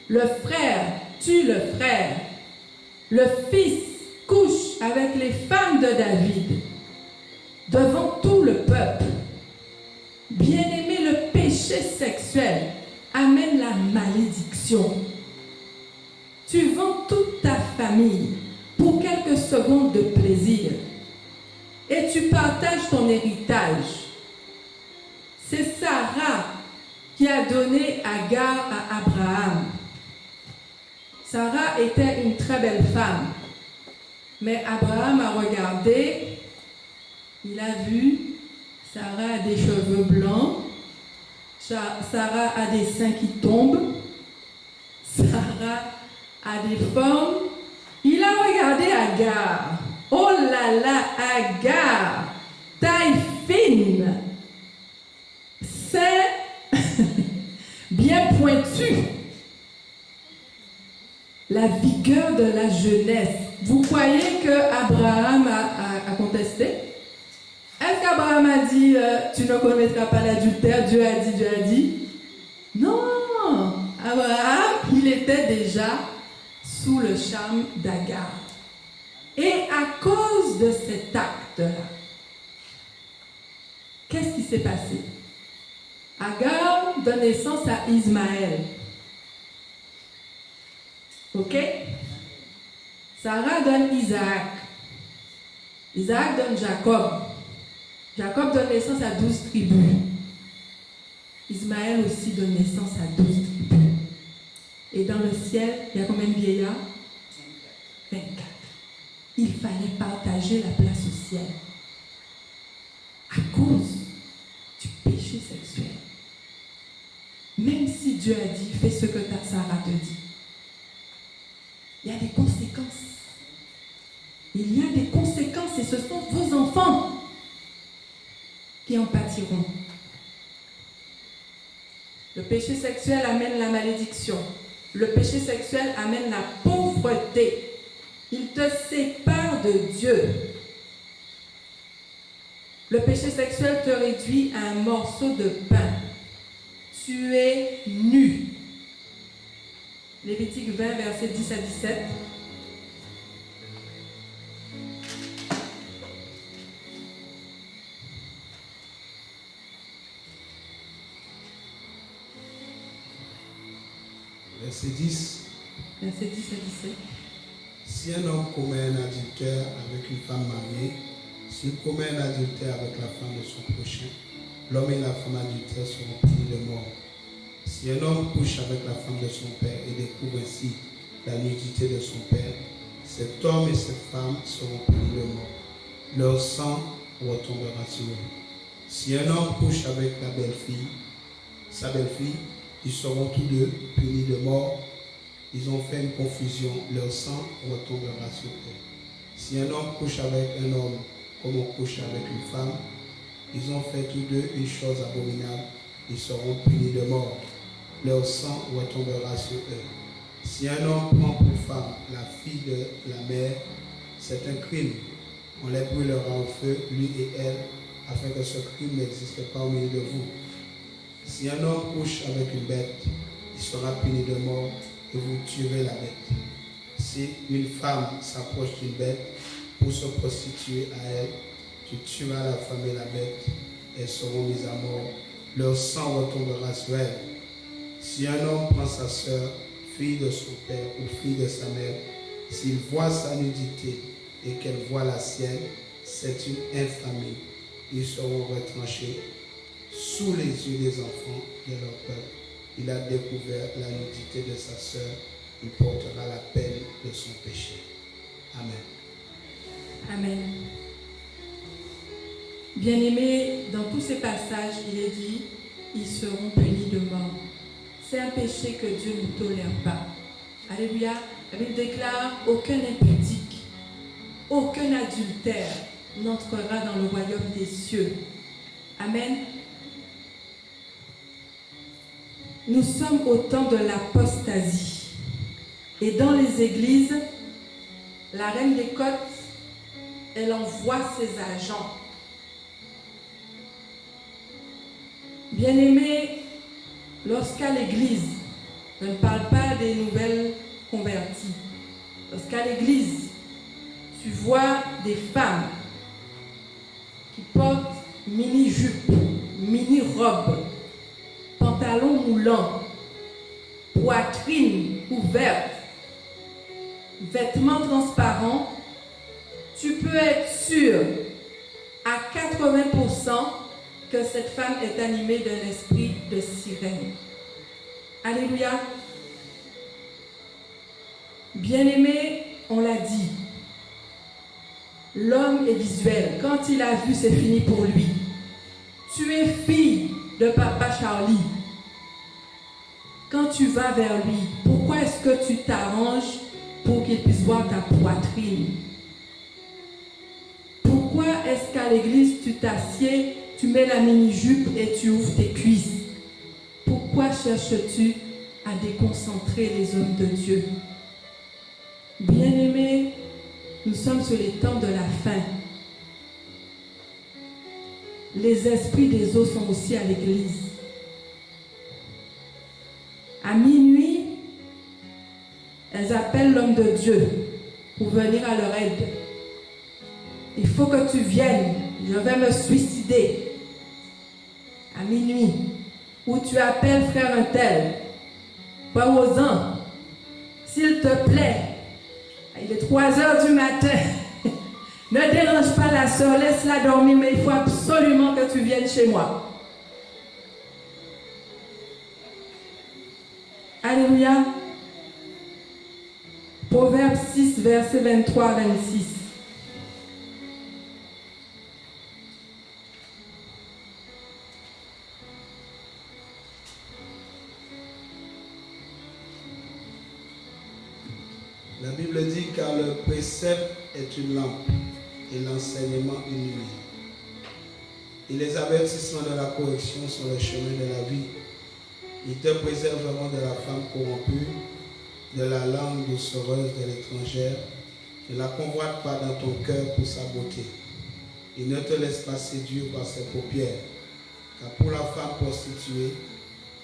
Le frère tue le frère. Le fils couche avec les femmes de David devant tout le peuple. Bien-aimé, le péché sexuel amène la malédiction. Tu vends toute ta famille pour quelques secondes de plaisir et tu partages ton héritage. C'est Sarah qui a donné Agar à Abraham. Sarah était une très belle femme, mais Abraham a regardé, il a vu, Sarah a des cheveux blancs, Sarah a des seins qui tombent, Sarah a des formes. Il a regardé Agar. Oh là là, Agar, taille fine, c'est bien pointu. La vigueur de la jeunesse. Vous croyez que Abraham a contesté? Est-ce qu'Abraham a dit tu ne commettras pas l'adultère? Dieu a dit. Non, Abraham, il était déjà sous le charme d'Agar. Et à cause de cet acte-là, qu'est-ce qui s'est passé? Agar donne naissance à Ismaël. Ok? Sarah donne Isaac. Isaac donne Jacob. Jacob donne naissance à 12 tribus. Ismaël aussi donne naissance à 12 tribus. Et dans le ciel, il y a combien de vieillards? 24. Il fallait partager la place au ciel. À cause du péché sexuel. Même si Dieu a dit, fais ce que ta Sarah te dit. Il y a des conséquences. Il y a des conséquences et ce sont vos enfants qui en pâtiront. Le péché sexuel amène la malédiction. Le péché sexuel amène la pauvreté. Il te sépare de Dieu. Le péché sexuel te réduit à un morceau de pain. Tu es nu. Lévitique 20, versets 10 à 17. Verset 10. Verset 10 à 17. Si un homme commet un adultère avec une femme mariée, s'il commet un adultère avec la femme de son prochain, l'homme et la femme adultère seront punis de mort. Si un homme couche avec la femme de son père et découvre ainsi la nudité de son père, cet homme et cette femme seront punis de mort. Leur sang retombera sur eux. Si un homme couche avec sa belle-fille, ils seront tous deux punis de mort. Ils ont fait une confusion, leur sang retombera sur eux. Si un homme couche avec un homme comme on couche avec une femme, ils ont fait tous deux une chose abominable, ils seront punis de mort. Leur sang retombera sur eux. Si un homme prend pour femme la fille de la mère, c'est un crime. On les brûlera au feu, lui et elle, afin que ce crime n'existe pas au milieu de vous. Si un homme couche avec une bête, il sera puni de mort et vous tuerez la bête. Si une femme s'approche d'une bête pour se prostituer à elle, tu tueras la femme et la bête, elles seront mises à mort. Leur sang retombera sur elles. Si un homme prend sa sœur, fille de son père ou fille de sa mère, s'il voit sa nudité et qu'elle voit la sienne, c'est une infamie. Ils seront retranchés sous les yeux des enfants de leur peuple. Il a découvert la nudité de sa sœur, il portera la peine de son péché. Amen. Amen. Bien-aimés, dans tous ces passages, il est dit, ils seront punis de mort. C'est un péché que Dieu ne tolère pas. Alléluia. La Bible déclare, aucun impudique, aucun adultère n'entrera dans le royaume des cieux. Amen. Nous sommes au temps de l'apostasie. Et dans les églises, la reine des Côtes, elle envoie ses agents. Bien-aimés, lorsqu'à l'église, je ne parle pas des nouvelles converties, lorsqu'à l'église, tu vois des femmes qui portent mini-jupe, mini-robe, pantalon moulant, poitrine ouverte, vêtements transparents, tu peux être sûr à 80% que cette femme est animée d'un esprit de sirène. Alléluia. Bien-aimé, on l'a dit, l'homme est visuel. Quand il a vu, c'est fini pour lui. Tu es fille de Papa Charlie. Quand tu vas vers lui, pourquoi est-ce que tu t'arranges pour qu'il puisse voir ta poitrine? Pourquoi est-ce qu'à l'église, tu t'assieds, tu mets la mini-jupe et tu ouvres tes cuisses? Pourquoi cherches-tu à déconcentrer les hommes de Dieu? Bien-aimés, nous sommes sur les temps de la fin. Les esprits des eaux sont aussi à l'église. À minuit, elles appellent l'homme de Dieu pour venir à leur aide. Il faut que tu viennes, je vais me suicider à minuit. Ou tu appelles frère un tel, parle-en, s'il te plaît, il est 3 heures du matin. Ne dérange pas la soeur, laisse-la dormir, mais il faut absolument que tu viennes chez moi. Alléluia. Proverbe 6, verset 23-26. La Bible dit car le précepte est une lampe et l'enseignement une lumière. Et les avertissements de la correction sont le chemin de la vie. Ils te préserveront de la femme corrompue, de la langue doucereuse de l'étrangère. Ne la convoite pas dans ton cœur pour sa beauté. Et ne te laisse pas séduire par ses paupières. Car pour la femme prostituée,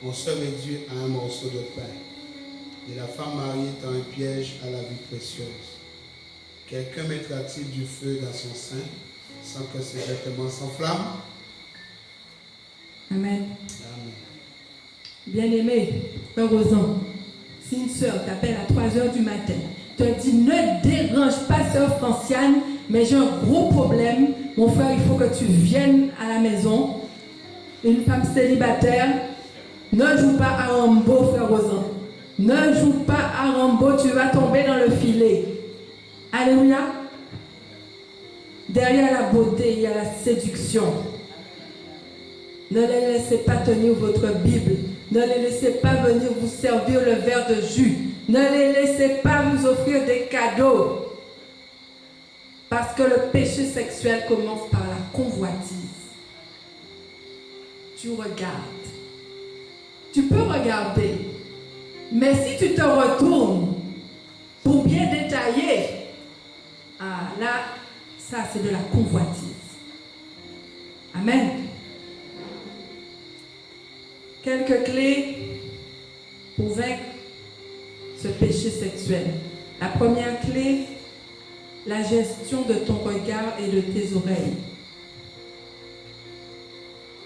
on se réduit à un morceau de pain. Et la femme mariée est un piège à la vie précieuse. Quelqu'un mettra-t-il du feu dans son sein sans que ses vêtements s'enflamment? Amen. Amen. Bien-aimé, heureusement, si une soeur t'appelle à 3 heures du matin, te dit ne dérange pas sœur Franciane, mais j'ai un gros problème, mon frère, il faut que tu viennes à la maison. Une femme célibataire, ne joue pas à Rambo, frère Rosan. Ne joue pas à Rambo, tu vas tomber dans le filet. Alléluia. Derrière la beauté, il y a la séduction. Ne les laissez pas tenir votre Bible. Ne les laissez pas venir vous servir le verre de jus. Ne les laissez pas vous offrir des cadeaux. Parce que le péché sexuel commence par la convoitise. Tu regardes. Tu peux regarder. Mais si tu te retournes pour bien détailler, ah là, ça c'est de la convoitise. Amen. Quelques clés pour vaincre ce péché sexuel. La première clé, la gestion de ton regard et de tes oreilles.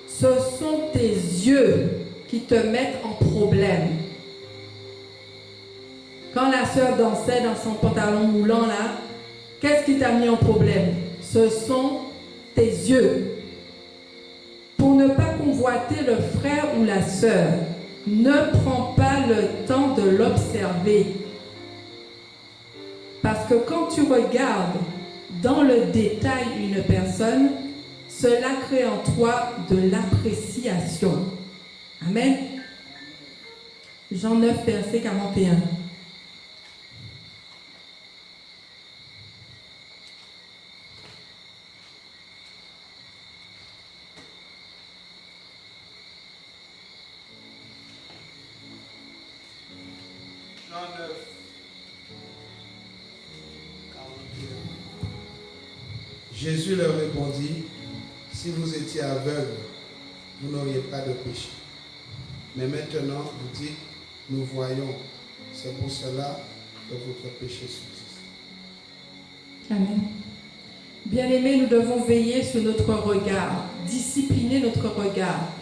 Ce sont tes yeux qui te mettent en problème. Quand la sœur dansait dans son pantalon moulant là, qu'est-ce qui t'a mis en problème? Ce sont tes yeux. Pour ne pas convoiter le frère ou la sœur, ne prends pas le temps de l'observer. Parce que quand tu regardes dans le détail une personne, cela crée en toi de l'appréciation. Amen. Jean 9, verset 41. Jésus leur répondit, si vous étiez aveugle, vous n'auriez pas de péché. Mais maintenant, vous dites, nous voyons. C'est pour cela que votre péché subsiste. Amen. Bien-aimés, nous devons veiller sur notre regard, discipliner notre regard.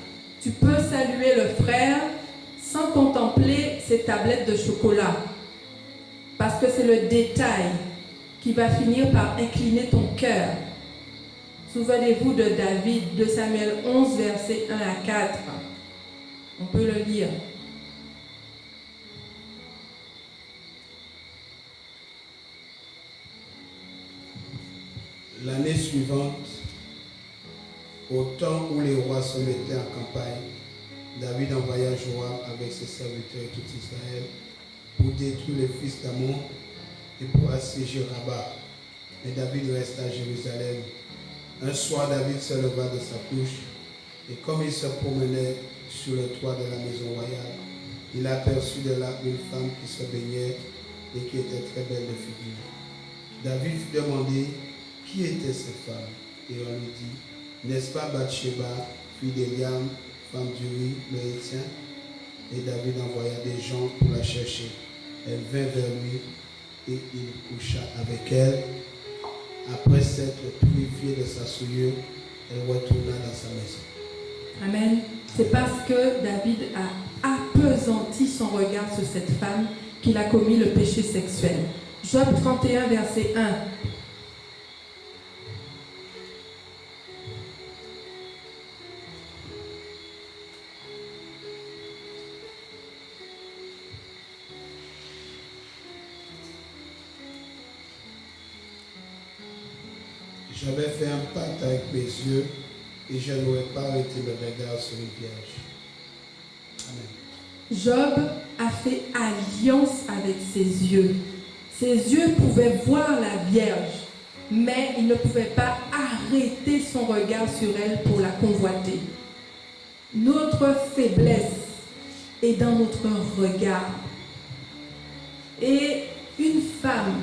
Tu peux saluer le frère sans contempler ses tablettes de chocolat. Parce que c'est le détail qui va finir par incliner ton cœur. Souvenez-vous de David, de Samuel 11, versets 1 à 4. On peut le lire. L'année suivante, au temps où les rois se mettaient en campagne, David envoya Joab avec ses serviteurs et tout Israël pour détruire les fils d'Ammon et pour assiéger Rabat. Mais David resta à Jérusalem. Un soir, David se leva de sa couche et comme il se promenait sur le toit de la maison royale, il aperçut de là une femme qui se baignait et qui était très belle de figure. David fut demandé qui était cette femme et on lui dit, n'est-ce pas Bathsheba, fille d'Eliam, femme d'Uri, le Hétien? Et David envoya des gens pour la chercher. Elle vint vers lui et il coucha avec elle. Après s'être purifiée de sa souillure, elle retourna dans sa maison. Amen. C'est parce que David a appesanti son regard sur cette femme qu'il a commis le péché sexuel. Job 31, verset 1. J'avais fait un pacte avec mes yeux et je n'aurais pas arrêté le regard sur une vierge. Amen. Job a fait alliance avec ses yeux. Ses yeux pouvaient voir la Vierge, mais il ne pouvait pas arrêter son regard sur elle pour la convoiter. Notre faiblesse est dans notre regard. Et une femme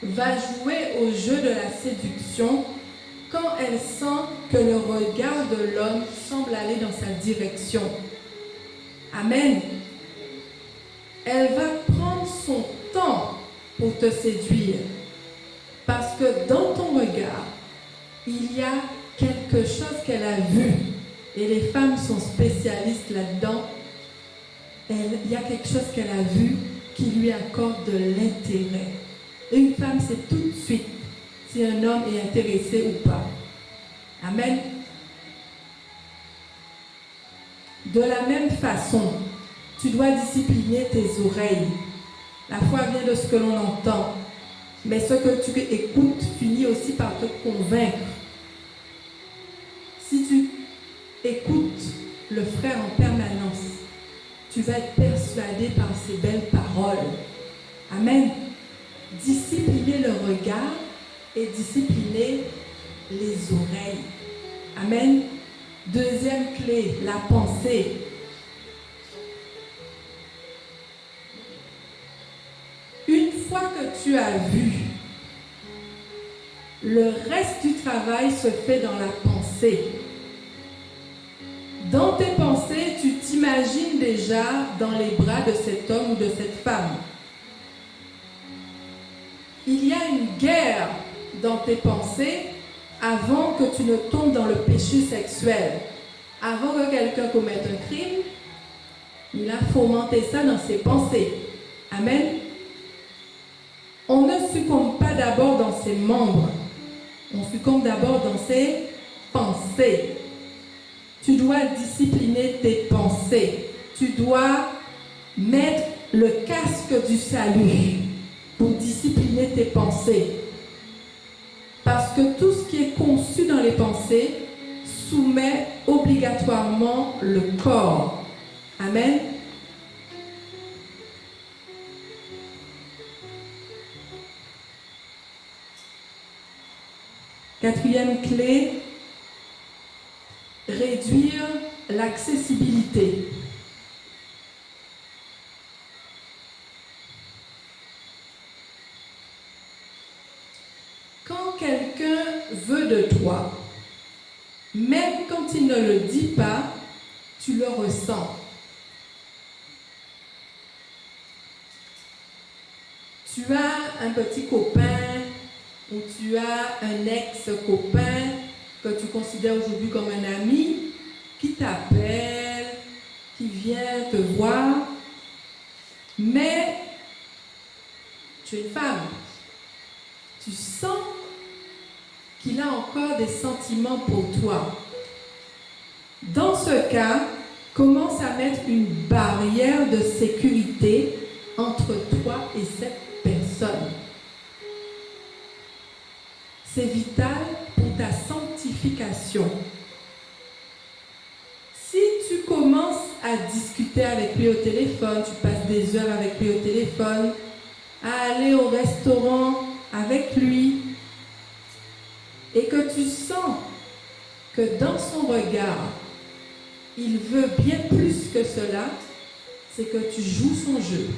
va jouer au jeu de la séduction quand elle sent que le regard de l'homme semble aller dans sa direction. Amen. Elle va prendre son temps pour te séduire. Parce que dans ton regard, il y a quelque chose qu'elle a vu. Et les femmes sont spécialistes là-dedans. Il y a quelque chose qu'elle a vu qui lui accorde de l'intérêt. Et une femme sait tout de suite si un homme est intéressé ou pas. Amen. De la même façon, tu dois discipliner tes oreilles. La foi vient de ce que l'on entend. Mais ce que tu écoutes finit aussi par te convaincre. Si tu écoutes le frère en permanence, tu vas être persuadé par ses belles paroles. Amen. Discipliner le regard et discipliner les oreilles. Amen. Deuxième clé, la pensée. Une fois que tu as vu, le reste du travail se fait dans la pensée. Dans tes pensées, tu t'imagines déjà dans les bras de cet homme ou de cette femme. Il y a une guerre dans tes pensées avant que tu ne tombes dans le péché sexuel. Avant que quelqu'un commette un crime, il a fomenté ça dans ses pensées. Amen. On ne succombe pas d'abord dans ses membres. On succombe d'abord dans ses pensées. Tu dois discipliner tes pensées. Tu dois mettre le casque du salut pour discipliner tes pensées. Parce que tout ce qui est conçu dans les pensées soumet obligatoirement le corps. Amen. Quatrième clé, réduire l'accessibilité. Quand quelqu'un veut de toi, même quand il ne le dit pas, tu le ressens. Tu as un petit copain ou tu as un ex-copain que tu considères aujourd'hui comme un ami qui t'appelle, qui vient te voir, mais tu es une femme. Tu sens qu'il a encore des sentiments pour toi. Dans ce cas, commence à mettre une barrière de sécurité entre toi et cette personne. C'est vital pour ta sanctification. Si tu commences à discuter avec lui au téléphone, tu passes des heures avec lui au téléphone, à aller au restaurant avec lui, et que tu sens que dans son regard, il veut bien plus que cela, c'est que tu joues son jeu.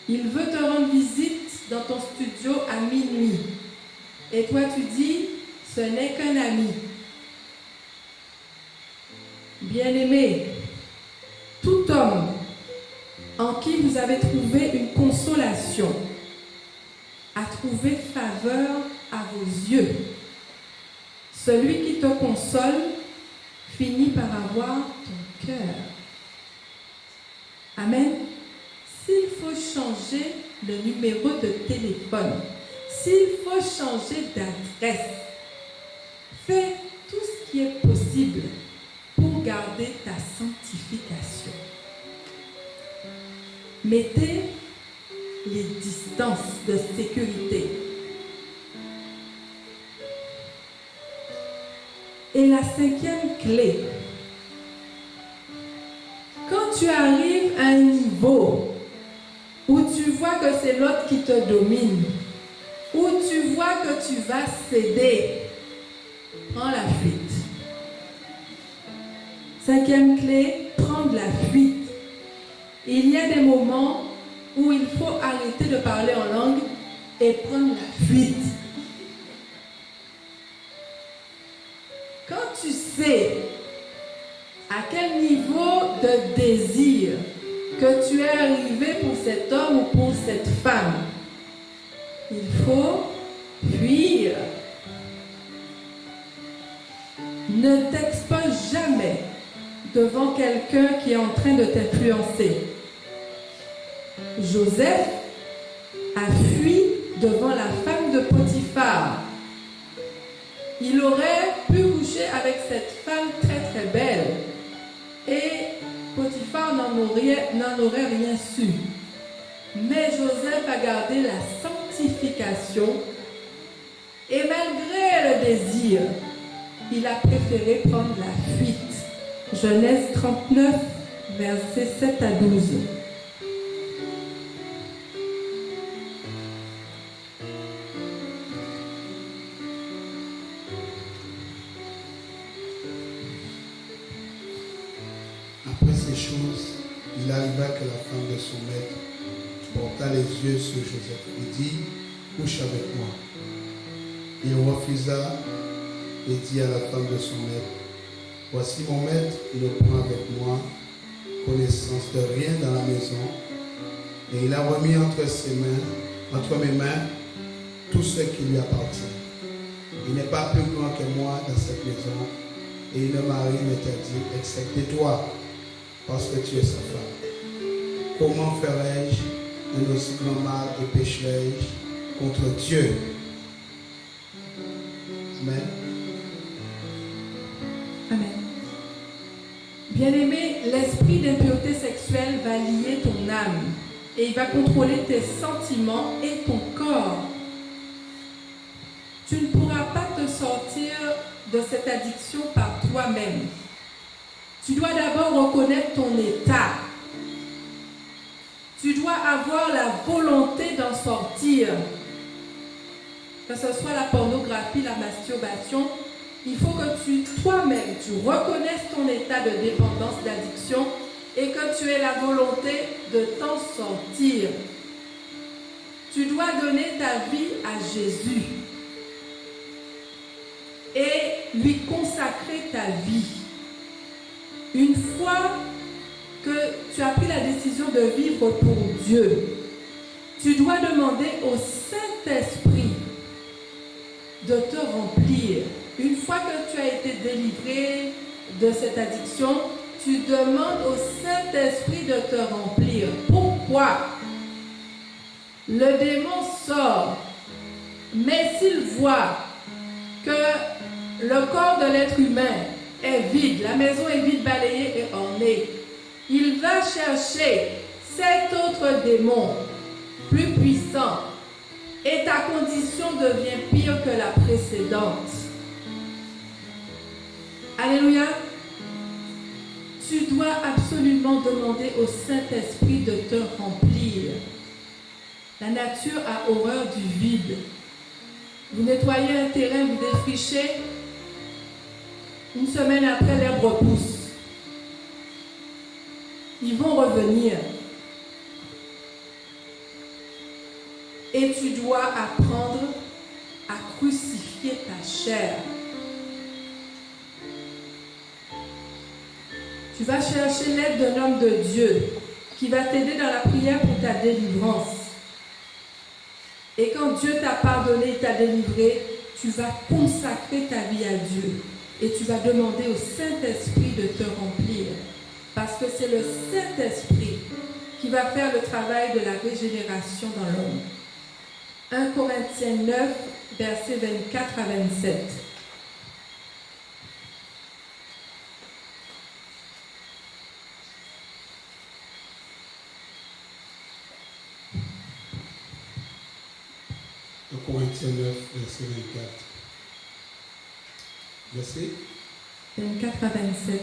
Il veut te rendre visite dans ton studio à minuit. Et toi, tu dis, ce n'est qu'un ami. Bien-aimé, homme en qui vous avez trouvé une consolation a trouvé faveur à vos yeux. Celui qui te console finit par avoir ton cœur. Amen. S'il faut changer le numéro de téléphone, s'il faut changer d'adresse, fais tout ce qui est possible pour garder ta sanctification. Mettez les distances de sécurité. Et la cinquième clé, quand tu arrives à un niveau où tu vois que c'est l'autre qui te domine, où tu vois que tu vas céder, prends la fuite. Cinquième clé, prendre la fuite. Il y a des moments où il faut arrêter de parler en langue et prendre la fuite. Quand tu sais à quel niveau de désir que tu es arrivé pour cet homme ou pour cette femme, il faut fuir. Ne t'expose jamais devant quelqu'un qui est en train de t'influencer. Joseph a fui devant la femme de Potiphar. Il aurait pu coucher avec cette femme très très belle et Potiphar n'en aurait rien su. Mais Joseph a gardé la sanctification et malgré le désir, il a préféré prendre la fuite. Genèse 39, versets 7 à 12. Après ces choses, il arriva que la femme de son maître porta les yeux sur Joseph et dit, couche avec moi. Il refusa et dit à la femme de son maître, voici mon maître, il ne prend avec moi connaissance de rien dans la maison, et il a remis entre mes mains, tout ce qui lui appartient. Il n'est pas plus grand que moi dans cette maison, et il ne m'a rien interdit, excepté toi, parce que tu es sa femme. Comment ferais-je un aussi grand mal et pécherais-je contre Dieu? Amen. Amen. Bien-aimé, l'esprit d'impureté sexuelle va lier ton âme et il va contrôler tes sentiments et ton corps. Tu ne pourras pas te sortir de cette addiction par toi-même. Tu dois d'abord reconnaître ton état. Tu dois avoir la volonté d'en sortir. Que ce soit la pornographie, la masturbation, il faut que toi-même, tu reconnaisses ton état de dépendance, d'addiction et que tu aies la volonté de t'en sortir. Tu dois donner ta vie à Jésus et lui consacrer ta vie. Une fois que tu as pris la décision de vivre pour Dieu, tu dois demander au Saint-Esprit de te remplir. Une fois que tu as été délivré de cette addiction, tu demandes au Saint-Esprit de te remplir. Pourquoi? Le démon sort, mais s'il voit que le corps de l'être humain est vide, la maison est vide, balayée et ornée, il va chercher cet autre démon plus puissant et ta condition devient pire que la précédente. Alléluia. Tu dois absolument demander au Saint-Esprit de te remplir. La nature a horreur du vide. Vous nettoyez un terrain, vous défrichez. Une semaine après, l'herbe repousse. Ils vont revenir. Et tu dois apprendre à crucifier ta chair. Tu vas chercher l'aide d'un homme de Dieu qui va t'aider dans la prière pour ta délivrance. Et quand Dieu t'a pardonné et t'a délivré, tu vas consacrer ta vie à Dieu. Et tu vas demander au Saint-Esprit de te remplir. Parce que c'est le Saint-Esprit qui va faire le travail de la régénération dans l'homme. 1 Corinthiens 9, versets 24 à 27. Corinthiens 9, verset 24. Verset 24 à 27.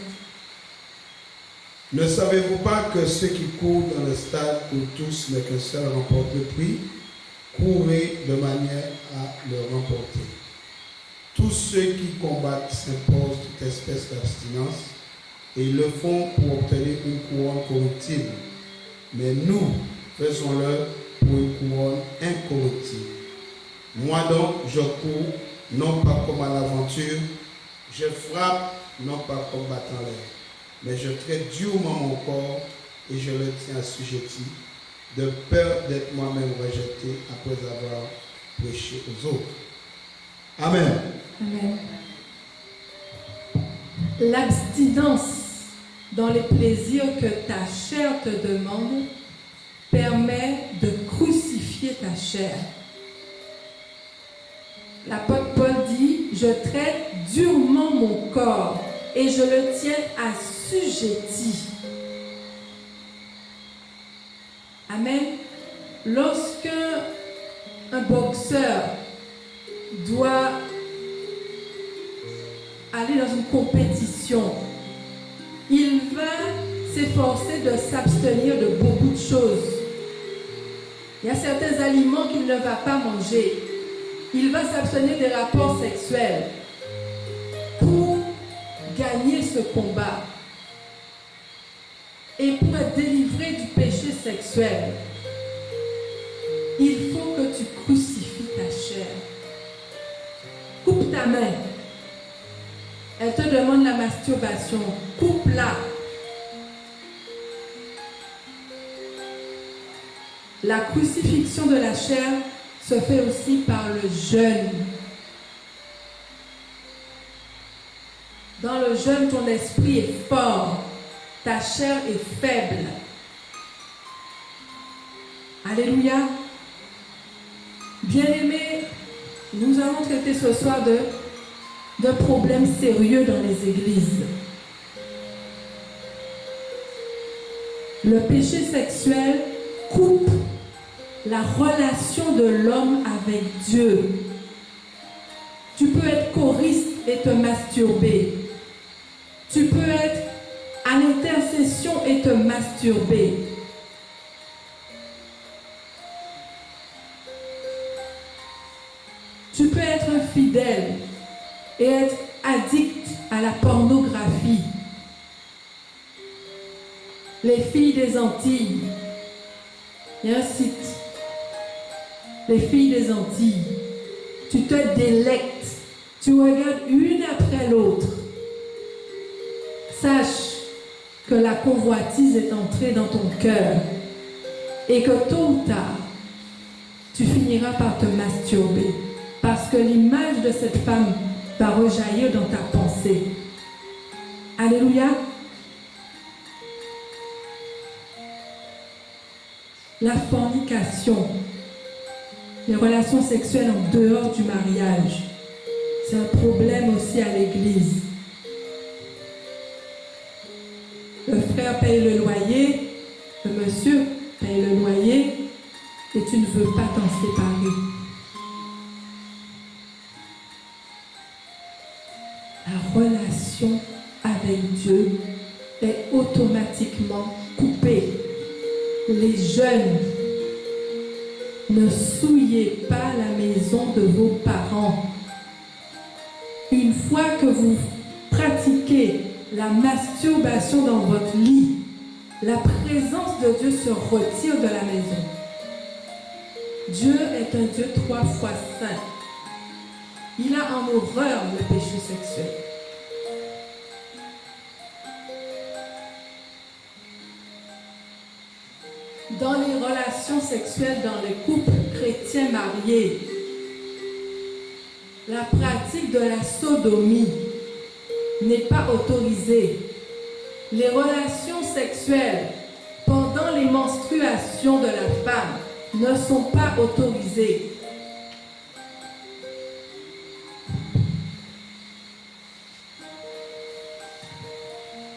Ne savez-vous pas que ceux qui courent dans le stade courent tous, mais qu'un seul remporte le prix? Courez de manière à le remporter. Tous ceux qui combattent s'imposent toute espèce d'abstinence et ils le font pour obtenir une couronne corruptible. Mais nous, faisons-le pour une couronne incorruptible. Moi donc, je cours, non pas comme à l'aventure, je frappe, non pas comme battant l'air, mais je traite durement mon corps et je le tiens assujetti, de peur d'être moi-même rejeté après avoir prêché aux autres. Amen. Amen. L'abstinence dans les plaisirs que ta chair te demande permet de crucifier ta chair. L'apôtre Paul dit, je traite durement mon corps et je le tiens assujetti. Amen. Lorsque un boxeur doit aller dans une compétition, il va s'efforcer de s'abstenir de beaucoup de choses. Il y a certains aliments qu'il ne va pas manger. Il va s'abstenir des rapports sexuels pour gagner ce combat. Et pour être délivré du péché sexuel, il faut que tu crucifies ta chair. Coupe ta main. Elle te demande la masturbation. Coupe-la. La crucifixion de la chair se fait aussi par le jeûne. Dans le jeûne, ton esprit est fort, ta chair est faible. Alléluia. Bien-aimés, nous allons traiter ce soir de problèmes sérieux dans les églises. Le péché sexuel coupe la relation de l'homme avec Dieu. Tu peux être choriste et te masturber. Tu peux être à l'intercession et te masturber. Tu peux être infidèle et être addict à la pornographie. Les filles des Antilles, il y a un site. Les filles des Antilles, tu te délectes, tu regardes une après l'autre. Sache que la convoitise est entrée dans ton cœur et que tôt ou tard, tu finiras par te masturber parce que l'image de cette femme va rejaillir dans ta pensée. Alléluia. La fornication, les relations sexuelles en dehors du mariage, c'est un problème aussi à l'église. Le frère paye le loyer, le monsieur paye le loyer et tu ne veux pas t'en séparer. La relation avec Dieu est automatiquement coupée. Les jeunes, ne souillez pas la maison de vos parents. Une fois que vous pratiquez la masturbation dans votre lit, la présence de Dieu se retire de la maison. Dieu est un Dieu 3 fois saint. Il a en horreur le péché sexuel. relations sexuelles dans les couples chrétiens mariés, la pratique de la sodomie n'est pas autorisée. Les relations sexuelles pendant les menstruations de la femme ne sont pas autorisées.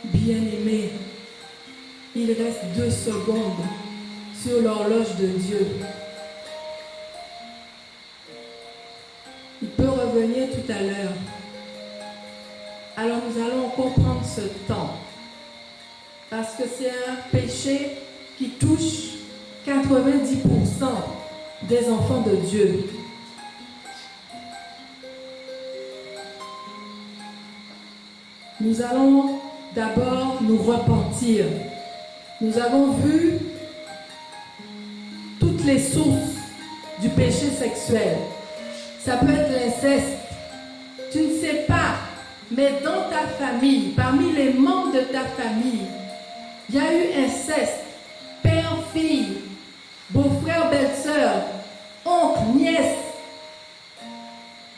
Bien-aimés, il reste 2 secondes sur l'horloge de Dieu. Il peut revenir tout à l'heure. Alors nous allons comprendre ce temps. Parce que c'est un péché qui touche 90% des enfants de Dieu. Nous allons d'abord nous repentir. Nous avons vu toutes les sources du péché sexuel. Ça peut être l'inceste. Tu ne sais pas, mais dans ta famille, parmi les membres de ta famille, il y a eu inceste. Père, fille, beau-frère, belle-sœur, oncle, nièce,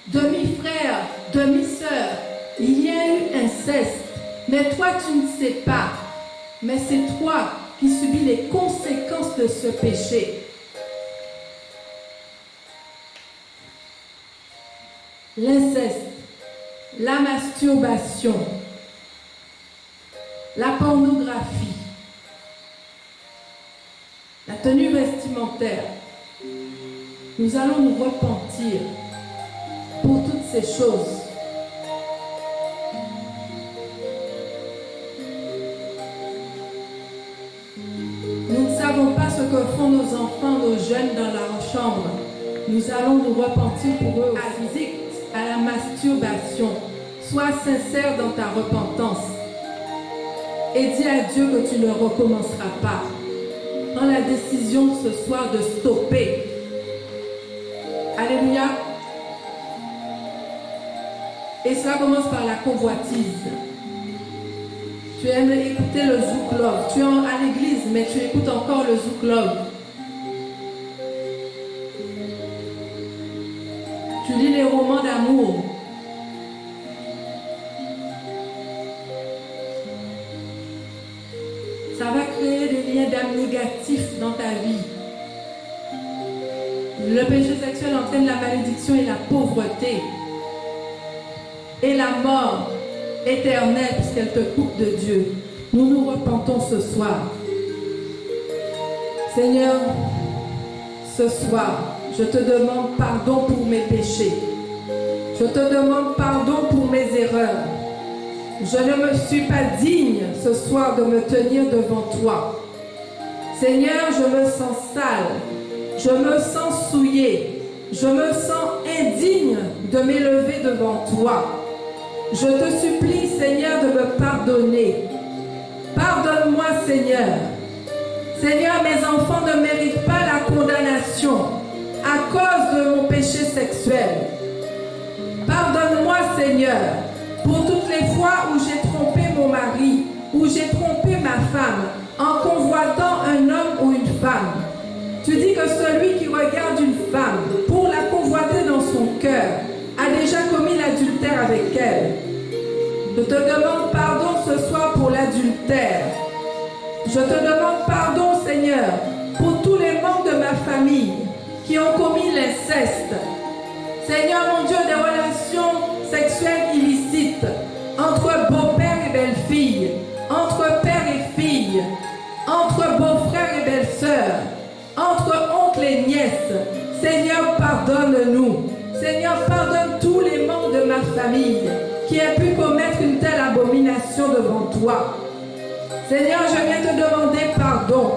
demi-frère, demi-sœur. Il y a eu inceste. Mais toi, tu ne sais pas. Mais c'est toi qui subis les conséquences de ce péché. L'inceste, la masturbation, la pornographie, la tenue vestimentaire. Nous allons nous repentir pour toutes ces choses. Nous ne savons pas ce que font nos enfants, nos jeunes dans leur chambre. Nous allons nous repentir pour eux aussi. Addict à la masturbation. Sois sincère dans ta repentance. Et dis à Dieu que tu ne recommenceras pas. Prends la décision ce soir de stopper. Alléluia. Et cela commence par la convoitise. Tu aimes écouter le Zouk Love. Tu es à l'église, mais tu écoutes encore le Zouk Love. Tu lis les romans d'amour. Ça va créer des liens d'âme négatifs dans ta vie. Le péché sexuel entraîne la malédiction et la pauvreté. Et la mort éternelle puisqu'elle te coupe de Dieu. Nous nous repentons ce soir. Seigneur, ce soir, je te demande pardon pour mes péchés. Je te demande pardon pour mes erreurs. Je ne me suis pas digne ce soir de me tenir devant toi. Seigneur, je me sens sale. Je me sens souillé. Je me sens indigne de m'élever devant toi. Je te supplie, Seigneur, de me pardonner. Pardonne-moi, Seigneur. Seigneur, mes enfants ne méritent pas la condamnation à cause de mon péché sexuel. Pardonne-moi, Seigneur, pour toutes les fois où j'ai trompé mon mari, où j'ai trompé ma femme, en convoitant un homme ou une femme. Tu dis que celui qui regarde une femme pour la convoiter dans son cœur a déjà commis l'adultère avec elle. Je te demande pardon ce soir pour l'adultère. Je te demande pardon, Seigneur, pour tous les membres de ma famille qui ont commis l'inceste. Seigneur, mon Dieu, des relations sexuelles illicites entre beau-père et belle-fille, entre père et fille, entre beau-frère et belle-sœur, entre oncle et nièce. Seigneur, pardonne-nous. Seigneur, pardonne tous les membres de ma famille qui a pu commettre une telle abomination devant toi. Seigneur, je viens te demander pardon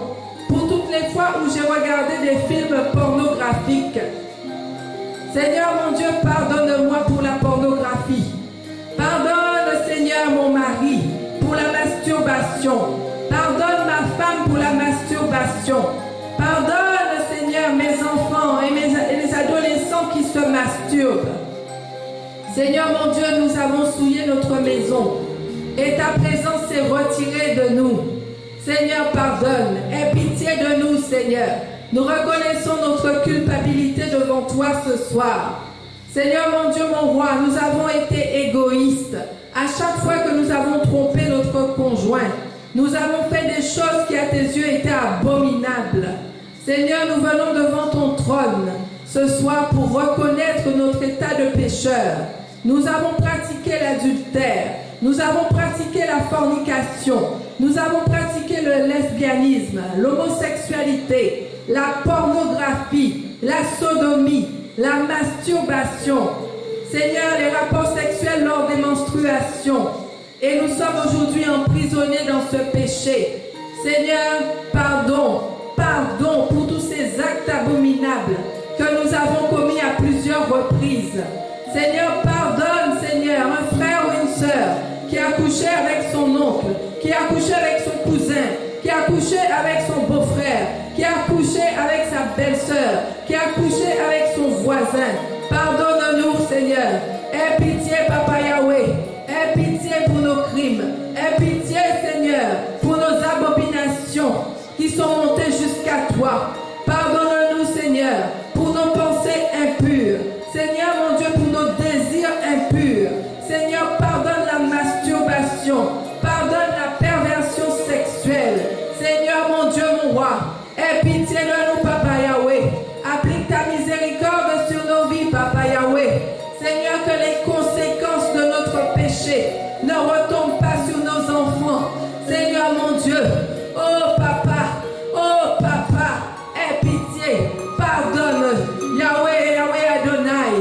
pour toutes les fois où j'ai regardé des films pornographiques. Seigneur, mon Dieu, pardonne-moi pour la pornographie. Pardonne, Seigneur, mon mari pour la masturbation. Pardonne ma femme pour la masturbation. Pardonne, Seigneur, mes enfants et les adolescents qui se masturbent. Seigneur, mon Dieu, nous avons souillé notre maison et ta présence s'est retirée de nous. Seigneur, pardonne. Aie pitié de nous, Seigneur. Nous reconnaissons notre culpabilité devant toi ce soir. Seigneur mon Dieu, mon roi, nous avons été égoïstes. À chaque fois que nous avons trompé notre conjoint, nous avons fait des choses qui à tes yeux étaient abominables. Seigneur, nous venons devant ton trône ce soir pour reconnaître notre état de pécheur. Nous avons pratiqué l'adultère, nous avons pratiqué la fornication, nous avons pratiqué le lesbianisme, l'homosexualité, la pornographie, la sodomie, la masturbation. Seigneur, les rapports sexuels lors des menstruations. Et nous sommes aujourd'hui emprisonnés dans ce péché. Seigneur, pardon pour tous ces actes abominables que nous avons commis à plusieurs reprises. Seigneur, pardonne, Seigneur, un frère ou une sœur qui a couché avec son oncle, qui a couché avec son cousin, qui a couché avec son beau-frère, qui a couché avec sa belle-sœur, qui a couché avec son voisin. Pardonne-nous, Seigneur. Aie pitié, Papa Yahweh. Aie pitié pour nos crimes. Aie pitié, Seigneur, pour nos abominations qui sont montées jusqu'à toi. Pardonne-nous, Seigneur, pour nos pensées impures. Seigneur, mon Dieu, pour nos désirs impurs. Seigneur, pardonne la masturbation. Pardonne la perversion sexuelle. Seigneur, mon Dieu, mon roi, aie pitié de nous, Papa Yahweh. Applique ta miséricorde sur nos vies, Papa Yahweh. Seigneur, que les conséquences de notre péché ne retombent pas sur nos enfants. Seigneur, mon Dieu, oh Papa, aie pitié. Pardonne, Yahweh, Yahweh Adonai.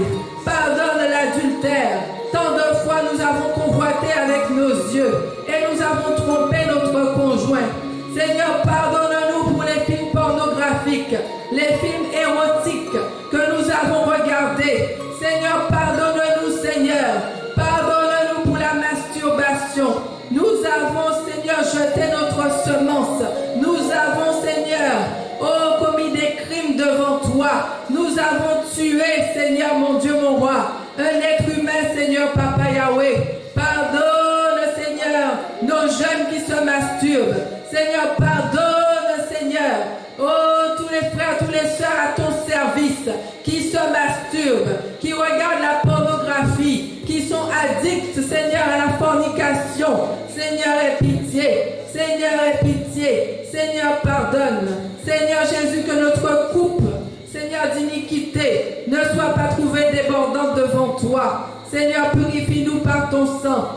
Pardonne l'adultère. Tant de fois nous avons convoité avec nos yeux et nous avons trompé notre conjoint. Seigneur, pardonne-nous pour les films pornographiques, les films érotiques que nous avons regardés. Seigneur, pardonne-nous, Seigneur. Pardonne-nous pour la masturbation. Nous avons, Seigneur, jeté notre semence. Nous avons, Seigneur, commis des crimes devant toi. Nous avons tué, Seigneur, mon Dieu, mon roi, un être humain, Seigneur, Papa Yahweh. Pardonne, Seigneur, nos jeunes qui se masturbent. Seigneur, pardonne, Seigneur. Oh, tous les frères, tous les sœurs à ton service qui se masturbent, qui regardent la pornographie, qui sont addicts, Seigneur, à la fornication. Seigneur, aie pitié. Seigneur, aie pitié. Seigneur, pardonne. Seigneur Jésus, que notre coupe, Seigneur, d'iniquité ne soit pas trouvée débordante devant toi. Seigneur, purifie-nous par ton sang.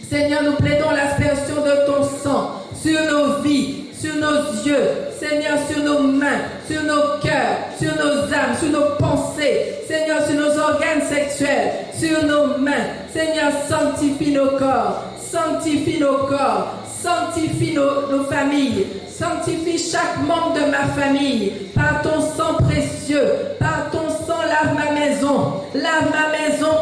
Seigneur, nous plaidons l'aspersion de ton sang sur nos vies, sur nos yeux, Seigneur, sur nos mains, sur nos cœurs, sur nos âmes, sur nos pensées, Seigneur, sur nos organes sexuels, sur nos mains. Seigneur, sanctifie nos corps, sanctifie nos corps, sanctifie nos familles, sanctifie chaque membre de ma famille par ton sang précieux, par ton sang, lave ma maison,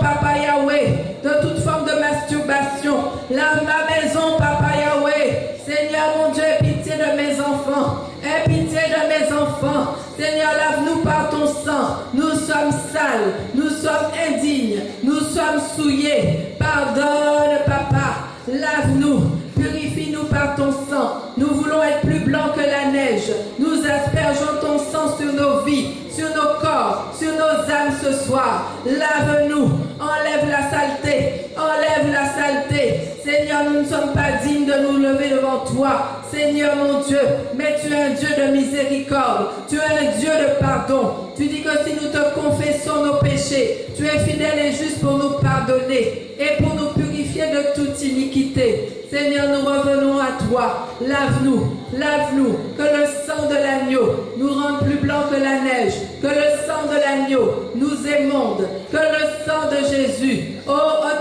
Papa Yahweh, de toute forme de masturbation, lave ma maison, Papa Yahweh. Seigneur, mon Dieu, aie pitié de mes enfants, aie pitié de mes enfants. Seigneur, lave-nous par ton sang. Nous sommes sales, nous sommes indignes, nous sommes souillés. Pardonne, Papa, lave-nous, purifie-nous par ton sang. Nous voulons être plus blancs que la neige. Nous aspergeons ton sang sur nos vies, sur nos corps, sur nos âmes ce soir. Lave-nous, enlève la saleté, enlève la saleté. Seigneur, nous ne sommes pas dignes de nous lever devant toi. Seigneur mon Dieu, mais tu es un Dieu de miséricorde, tu es un Dieu de pardon. Tu dis que si nous te confessons nos péchés, tu es fidèle et juste pour nous pardonner et pour nous purifier de toute iniquité. Seigneur, nous revenons à toi. Lave-nous, lave-nous, que le sang de l'agneau nous rende plus blancs que la neige, que le sang de l'agneau nous émonde, que le sang de Jésus,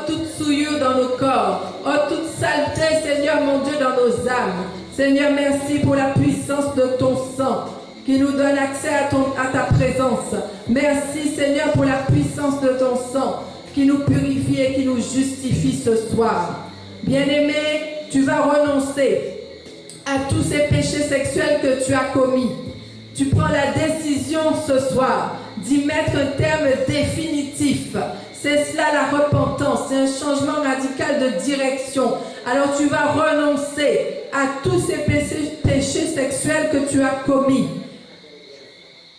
toute souillure dans nos corps, toute saleté, Seigneur mon Dieu, dans nos âmes. Seigneur, merci pour la puissance de ton sang qui nous donne accès à ta présence. Merci, Seigneur, pour la puissance de ton sang qui nous purifie et qui nous justifie ce soir. Bien-aimé, tu vas renoncer à tous ces péchés sexuels que tu as commis. Tu prends la décision ce soir d'y mettre un terme définitif. C'est cela la repentance, c'est un changement radical de direction. Alors tu vas renoncer à tous ces péchés sexuels que tu as commis.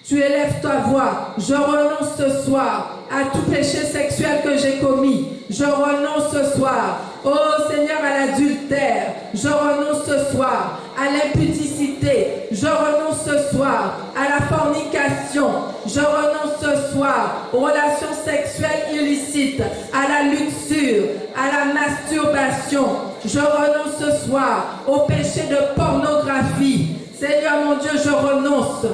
Tu élèves ta voix. Je renonce ce soir à tout péché sexuel que j'ai commis. Je renonce ce soir, oh Seigneur, à l'adultère. Je renonce ce soir à l'impudicité. Je renonce ce soir à la fornication. Je renonce ce soir aux relations sexuelles illicites, à la luxure, à la masturbation. Je renonce ce soir au péché de pornographie. Seigneur mon Dieu, je renonce,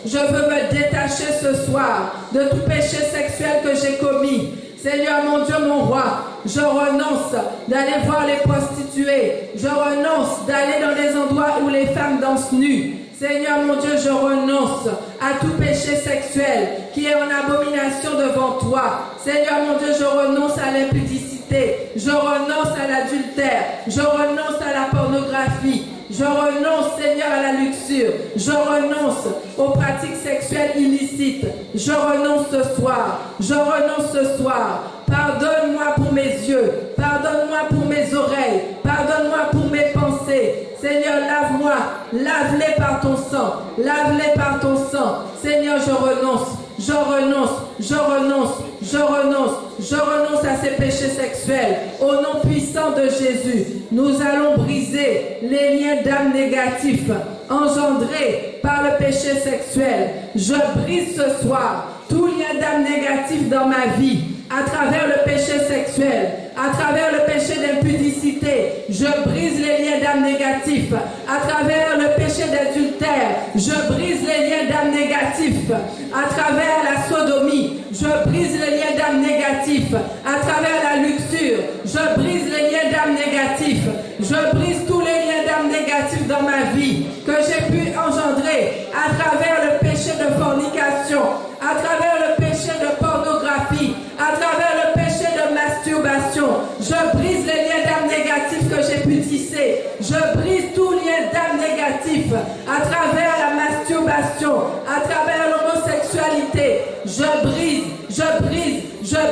je veux me détacher ce soir de tout péché sexuel que j'ai commis. Seigneur mon Dieu, mon roi, je renonce d'aller voir les prostituées, je renonce d'aller dans des endroits où les femmes dansent nues. Seigneur mon Dieu, je renonce à tout péché sexuel qui est en abomination devant toi. Seigneur mon Dieu, je renonce à l'impudicité, je renonce à l'adultère, je renonce à la pornographie. Je renonce, Seigneur, à la luxure. Je renonce aux pratiques sexuelles illicites. Je renonce ce soir. Je renonce ce soir. Pardonne-moi pour mes yeux. Pardonne-moi pour mes oreilles. Pardonne-moi pour mes pensées. Seigneur, lave-moi. Lave-les par ton sang. Lave-les par ton sang. Seigneur, je renonce. Je renonce. Je renonce. Je renonce. Je renonce à ces péchés sexuels. Au nom puissant de Jésus, nous allons briser les liens d'âme négatifs engendrés par le péché sexuel. Je brise ce soir tout lien d'âme négatif dans ma vie à travers le péché sexuel, à travers le péché d'impudicité. Je brise les liens d'âme négatifs à travers le péché d'adultère. Je brise les liens d'âme négatifs à travers la sodomie. Je brise les liens d'âme négatifs à travers la luxure. Je brise les liens d'âme négatifs. Je brise tous les liens d'âme négatifs dans ma vie que j'ai pu engendrer à travers le péché de fornication, à travers le péché de pornographie, à travers le péché de masturbation. Je brise les liens d'âme négatifs que j'ai pu tisser. Je brise tout lien d'âme négatif à travers la masturbation, à travers l'homosexualité. Je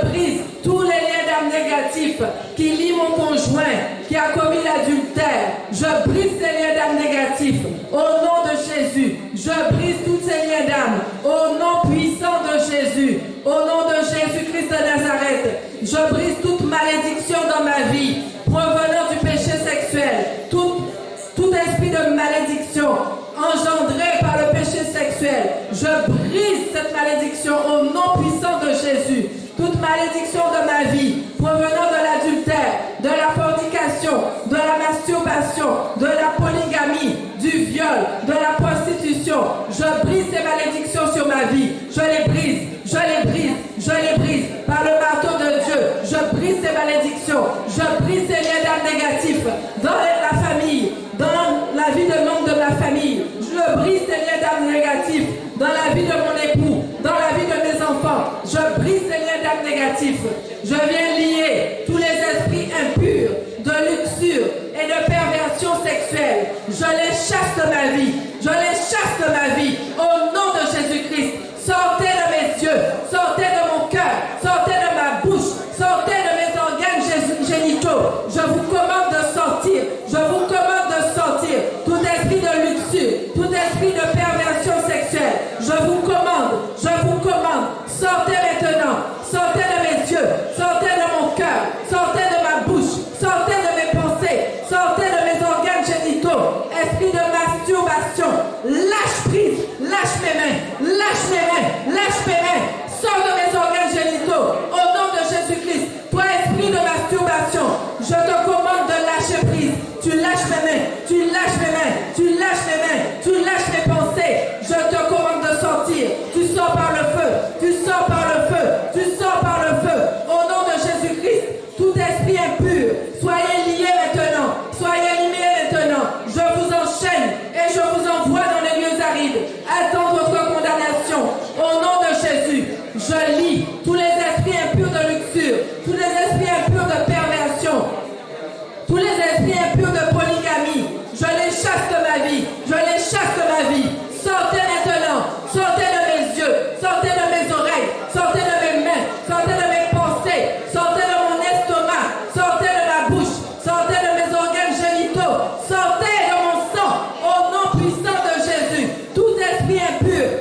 brise tous les liens d'âme négatifs qui lient mon conjoint, qui a commis l'adultère. Je brise ces liens d'âme négatifs au nom de Jésus. Je brise tous ces liens d'âme au nom puissant de Jésus. Au nom de Jésus-Christ de Nazareth, je brise toute malédiction dans ma vie provenant du péché sexuel. Tout esprit de malédiction engendré par le péché sexuel, je brise cette malédiction au nom puissant de Jésus. Toute malédiction de ma vie provenant de l'adultère, de la fornication, de la masturbation, de la polygamie, du viol, de la prostitution, je brise ces malédictions sur ma vie. Je les brise, je les brise, je les brise par le marteau de Dieu. Je brise ces malédictions, je brise ces liens d'âme négatifs dans la famille, dans la vie de membres de ma famille. Je brise ces liens d'âme négatifs dans la vie de mon époux, dans la vie de mes enfants. Je brise ces liens d'âme négatifs. Je viens lier tous les esprits impurs de luxure et de perversion sexuelle. Je les chasse de ma vie. Je les chasse de ma vie. Au nom de Jésus-Christ, sortez de mes yeux, sortez de mon cœur, sortez de ma bouche, sortez de mes organes génitaux. Je vous commande de sortir. Je vous commande de sortir. Tout esprit de luxure, tout esprit de perversion sexuelle, je vous commande, sortez maintenant, sortez de mes yeux, sortez de mon cœur, sortez de ma bouche, sortez de mes pensées, sortez de mes organes génitaux, esprit de masturbation, lâche prise, lâche mes mains, lâche mes mains, lâche mes mains, sors de mes organes génitaux, au nom de Jésus-Christ. Toi, esprit de masturbation, je te commande de lâcher prise. Tu lâches mes mains, tu lâches mes mains, tu lâches mes mains, tu lâches mes pensées. Je te commande de sortir. Tu sors par le feu, tu sors par le feu, tu sors par le feu. Au nom de Jésus-Christ, tout esprit impur, soyez liés maintenant, soyez liés maintenant. Je vous enchaîne et je vous envoie dans les lieux arides. Attends votre condamnation. Au nom de Jésus, je lie tous les esprits impurs de luxure, tous les esprits impurs de perversion, tous les esprits impurs de polygamie. Je les chasse de ma vie, je les chasse de ma vie. Sortez maintenant, sortez de mes yeux, sortez de mes oreilles, sortez de mes mains, sortez de mes pensées, sortez de mon estomac, sortez de ma bouche, sortez de mes organes génitaux, sortez de mon sang, au nom puissant de Jésus. Tout esprit impur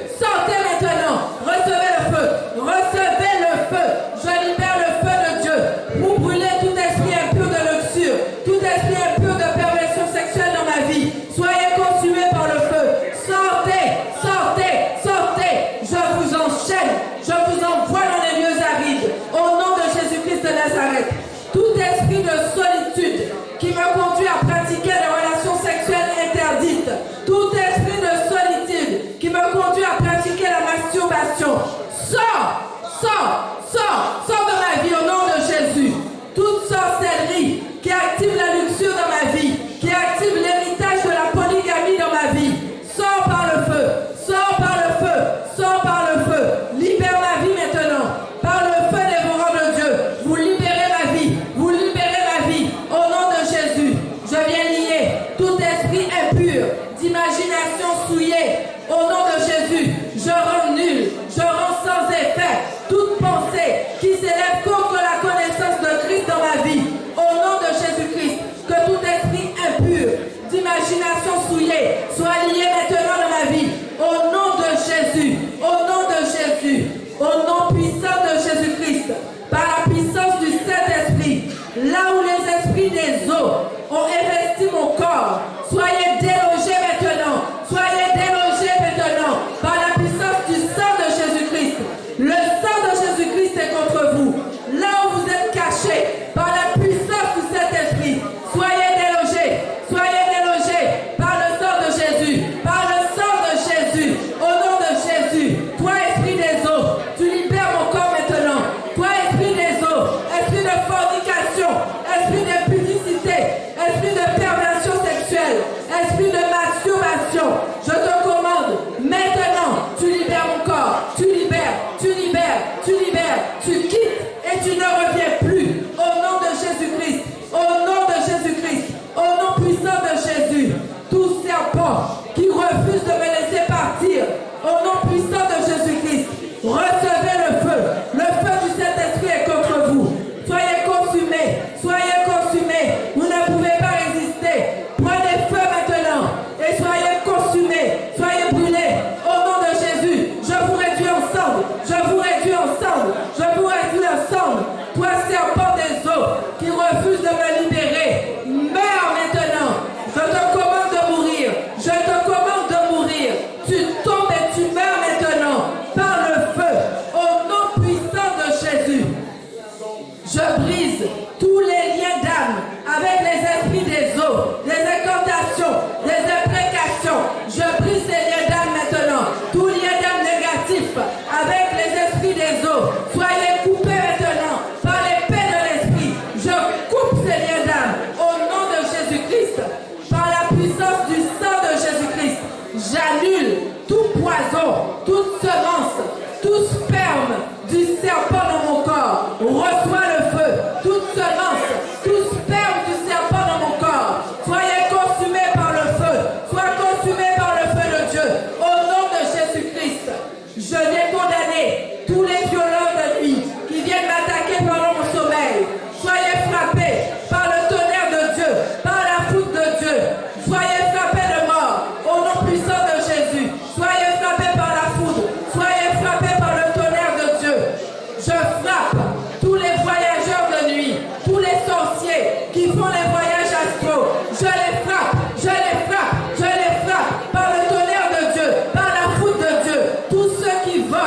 Je rends nul, je rends sans effet toute pensée qui s'élève contre la connaissance de Christ dans ma vie. Au nom de Jésus-Christ, que tout esprit impur, d'imagination souillée, soit lié maintenant dans ma vie. Au nom de Jésus, au nom de Jésus, au nom puissant de Jésus-Christ, par la puissance du Saint-Esprit, là où les esprits des eaux ont investi mon corps, soyez délogés maintenant, soyez délogés maintenant, par la puissance du sang de Jésus-Christ. Le sang de Jésus-Christ est contre vous. Là où vous êtes cachés, par la puissance du Saint-Esprit, soyez délogés par le sang de Jésus, par le sang de Jésus, au nom de Jésus. Toi, esprit des eaux, tu libères mon corps maintenant. Toi, esprit des eaux, esprit de fornication, esprit d'impudicité, esprit de perversion sexuelle, esprit de masturbation, je te commande, maintenant, tu libères mon corps, tu libères, tu quittes et tu ne reviens plus. Au nom de Jésus-Christ, au nom de Jésus-Christ, au nom puissant de Jésus, tout serpent qui refuse de me laisser partir, au nom puissant de Jésus-Christ, recevez le feu du Saint-Esprit est contre vous. Soyez consumés, vous ne pouvez pas résister. Prenez feu maintenant et soyez consumés, soyez brûlés. Au nom de Jésus, je vous réduis ensemble, Toi, serpent des eaux, qui refuse de me libérer, meurs maintenant. Je te commande de mourir, Tu tombes et tu meurs maintenant par le feu, au nom puissant de Jésus. Je brise tous les liens d'âme avec les esprits des eaux, des incantations, des imprécations. Je brise ces liens d'âme maintenant. Tous liens d'âme négatifs avec les esprits des eaux. Soyez coupés maintenant par l'épée de l'esprit. Je coupe ces liens d'âme au nom de Jésus-Christ. Par la puissance du sang de Jésus-Christ, j'annule tout poison, toute semence, tout sperme du serpent dans mon corps. Reçois le feu. Toute semence, tout sperme du serpent dans mon corps. Soyez consumés par le feu. Sois consumés par le feu de Dieu. Au nom de Jésus-Christ, je viens condamner tous les violeurs de nuit qui viennent m'attaquer pendant mon sommeil. Soyez frappés par le tonnerre de Dieu, par la foudre de Dieu. Soyez frappés de mort au nom puissant de Jésus. Soyez frappés par la foudre. Soyez frappés par le tonnerre de Dieu. Je frappe tous les voyageurs de nuit, tous les sorciers qui font les voyages astraux. Je les frappe par le tonnerre de Dieu, par la foudre de Dieu. Tous ceux qui volent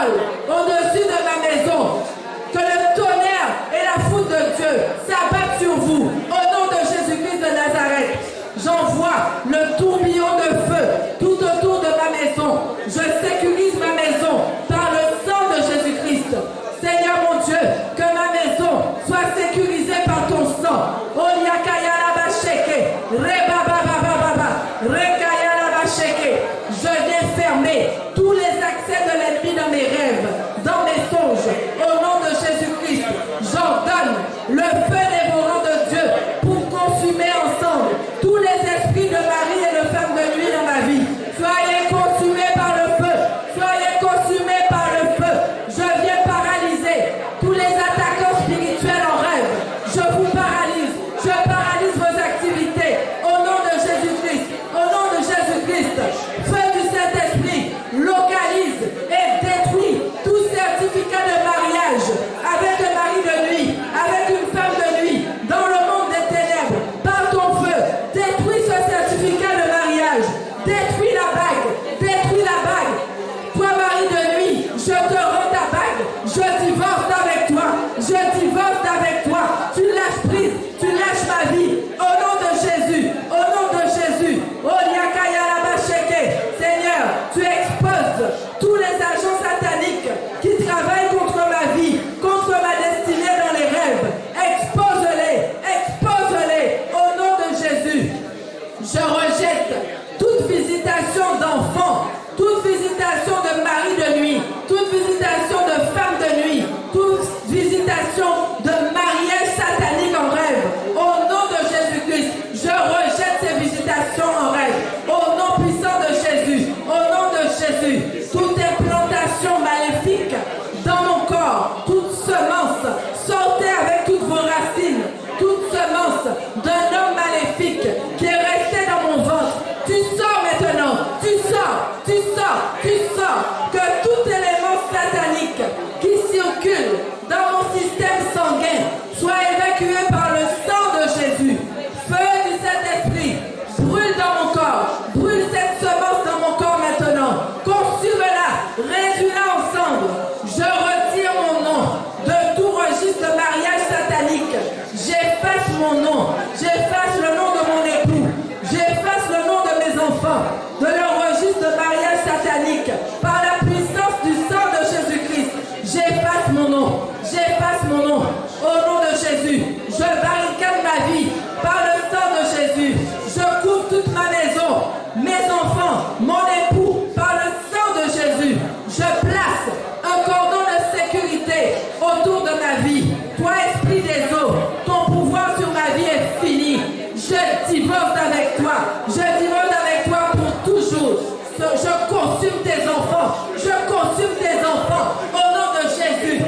mon nom. J'efface le nom de mon époux. J'efface le nom de mes enfants de leur registre de mariage satanique. Par la puissance du sang de Jésus-Christ, j'efface mon nom. J'efface mon nom. Au nom de Jésus, je barricade ma vie par le sang de Jésus. Je couvre toute ma maison, mes enfants, mon époux, par le sang de Jésus. Je place un cordon de sécurité autour de ma vie. Toi, esprit des eaux, ton pouvoir sur ma vie est fini. Je divorce avec toi. Je divorce avec toi pour toujours. Je consume tes enfants. Je consume tes enfants. Au nom de Jésus,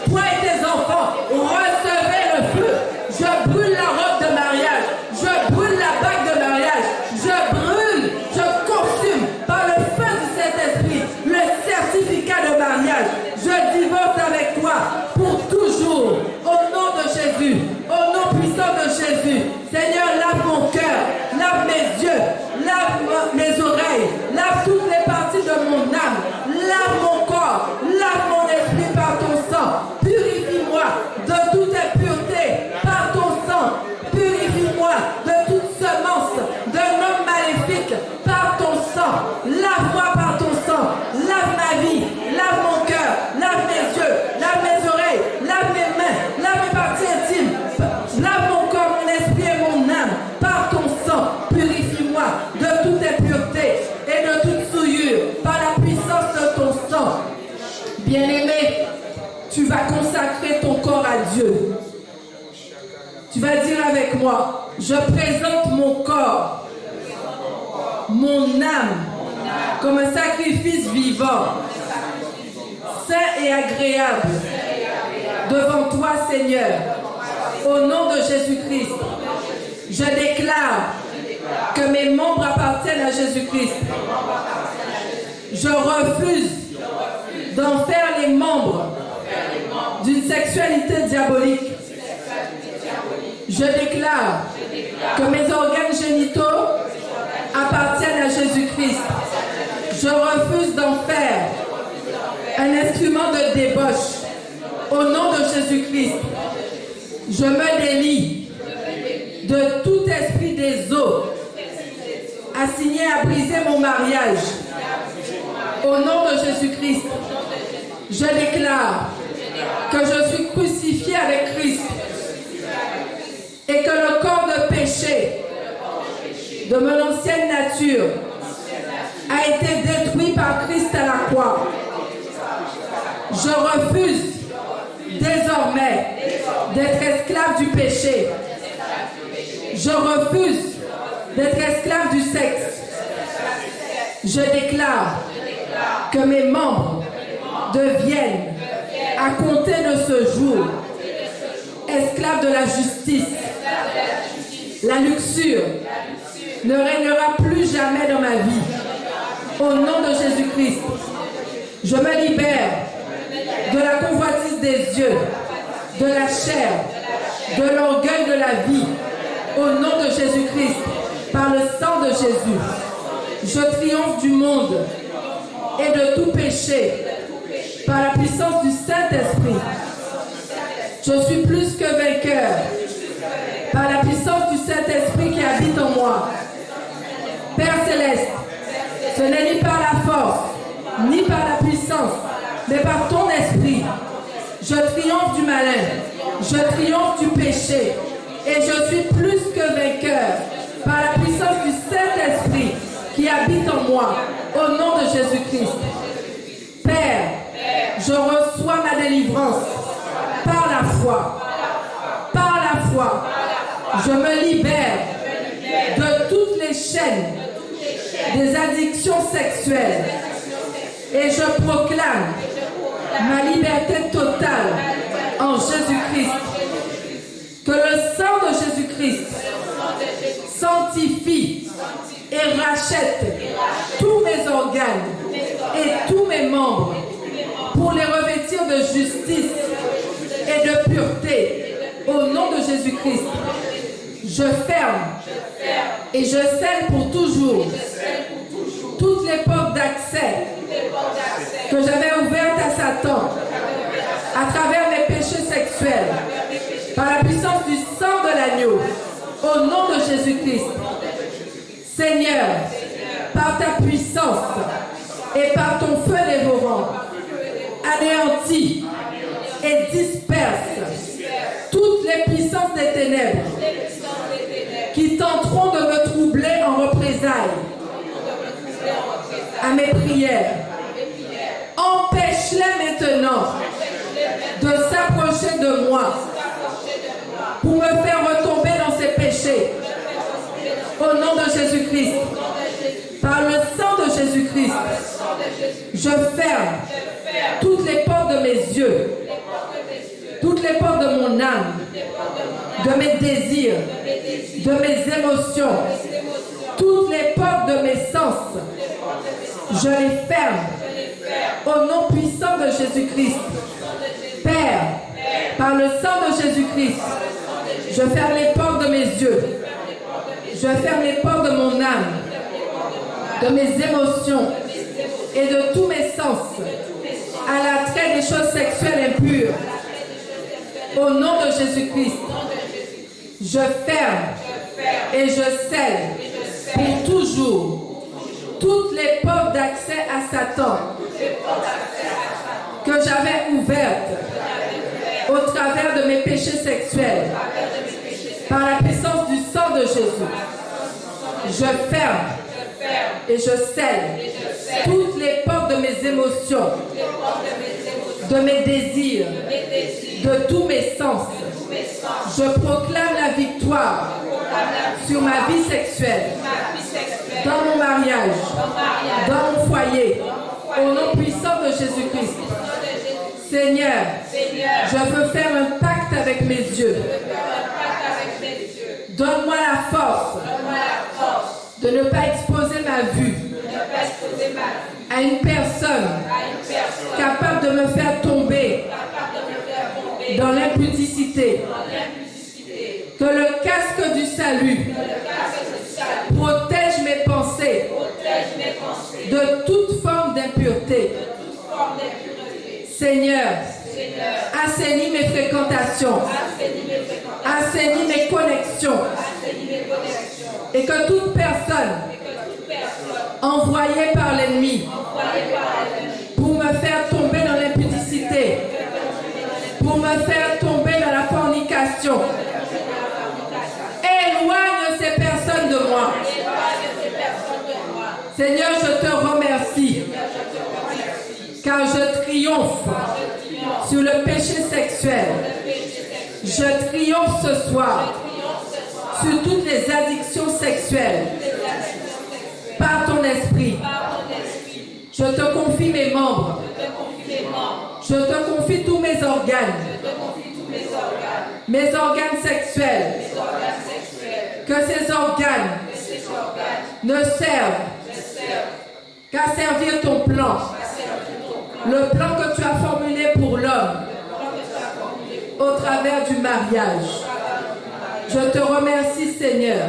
toi et tes enfants, recevez le feu. Je brûle la robe de mariage. Je brûle la bague de mariage. Je brûle, je consume par le feu du Saint-Esprit le certificat de mariage. Je divorce avec toi pour toujours. Au nom de Jésus, au nom puissant de Jésus. Seigneur, lave mon cœur, lave mes yeux, lave mes oreilles, lave toutes les parties de mon âme, lave mon corps, lave mon esprit par ton sang. Purifie-moi de toute impureté par ton sang. Purifie-moi de toute semence d'un homme maléfique par ton sang. Lave-moi par ton sang. Lave ma vie, lave mon cœur, lave mes yeux, lave mes oreilles, lave mes mains, lave mes parties intimes. Lave mon corps, mon esprit et mon âme par ton sang. Purifie-moi de toute impureté et de toute souillure par la puissance de ton sang. Bien-aimé, tu vas consacrer ton corps à Dieu. Tu vas dire avec moi, je présente mon corps, mon âme, comme un sacrifice vivant, saint et agréable, devant toi, Seigneur. Au nom de Jésus-Christ, je déclare que mes membres appartiennent à Jésus-Christ. Je refuse d'en faire les membres d'une sexualité diabolique. Je déclare que mes organes génitaux appartiennent à Jésus-Christ. Je refuse d'en faire un instrument de débauche. Au nom de Jésus-Christ, je me délie de tout esprit des eaux assigné à briser mon mariage. Au nom de Jésus-Christ, je déclare que je suis crucifié avec Christ et que le corps de péché de mon ancienne nature a été détruit par Christ à la croix. Je refuse désormais d'être esclave du péché. Je refuse d'être esclave du sexe. Je déclare que mes membres deviennent, à compter de ce jour, esclaves de la justice. La luxure ne régnera plus jamais dans ma vie. Au nom de Jésus-Christ, je me libère de la convoitise des yeux, de la chair, de l'orgueil de la vie. Au nom de Jésus-Christ, par le sang de Jésus, je triomphe du monde et de tout péché par la puissance du Saint-Esprit. Je suis plus que vainqueur par la puissance du Saint-Esprit qui habite en moi. Père Céleste, ce n'est ni par la force, ni par la puissance, mais par ton esprit. Je triomphe du malin, je triomphe du péché, et je suis plus que vainqueur par la puissance du Saint-Esprit qui habite en moi, au nom de Jésus-Christ. Père, je reçois ma délivrance par la foi. Par la foi, je me libère de toutes les chaînes des addictions sexuelles et je proclame ma liberté totale en Jésus-Christ. Que le sang de Jésus-Christ sanctifie et rachète tous mes organes et tous mes membres pour les revêtir de justice et de pureté. Au nom de Jésus-Christ, je ferme et je scelle pour toujours toutes les portes d'accès que j'avais ouvertes à Satan à travers mes péchés sexuels par la puissance du sang de l'agneau. Jésus-Christ. Seigneur, par ta puissance et par ton feu dévorant, anéantis et disperse toutes les puissances des ténèbres qui tenteront de me troubler en représailles à mes prières. Empêche-les maintenant de s'approcher de moi pour me faire retomber dans ses péchés. Au nom de Jésus-Christ, par le sang de Jésus-Christ, je ferme toutes les portes de mes yeux, toutes les portes de mon âme, de mes désirs, de mes émotions, toutes les portes de mes sens. Je les ferme au nom puissant de Jésus-Christ. Père, par le sang de Jésus-Christ, je ferme les portes de mes yeux. Je ferme les portes de mon âme, de mes émotions et de tous mes sens à l'attrait des choses sexuelles impures. Au nom de Jésus-Christ, je ferme et je scelle pour toujours toutes les portes d'accès à Satan que j'avais ouvertes au travers de mes péchés sexuels par la puissance du sang de Jésus. Je ferme et je scelle toutes les portes de mes émotions, de mes désirs, de tous mes sens. Je proclame la victoire sur ma vie sexuelle, dans mon mariage, dans mon foyer, au nom puissant de Jésus-Christ. Seigneur, je veux faire un pacte avec mes yeux. Donne-moi la force de ne pas exposer ma vue à une personne capable de me faire tomber dans l'impudicité. Que le casque du salut protège mes pensées de toute forme d'impureté. Seigneur, assainis mes fréquentations, assainis mes connexions, et que toute personne envoyée par l'ennemi pour me faire tomber dans l'impudicité, pour me faire tomber dans la fornication, éloigne ces personnes de moi. Seigneur, je te remercie, car je triomphe sur le péché sexuel. Je triomphe ce soir sur toutes les addictions sexuelles par ton esprit. Je te confie mes membres. Je te confie tous mes organes. Mes organes sexuels. Que ces organes ne servent qu'à servir ton plan. Le plan que tu as formulé pour l'homme au travers du mariage. Je te remercie, Seigneur,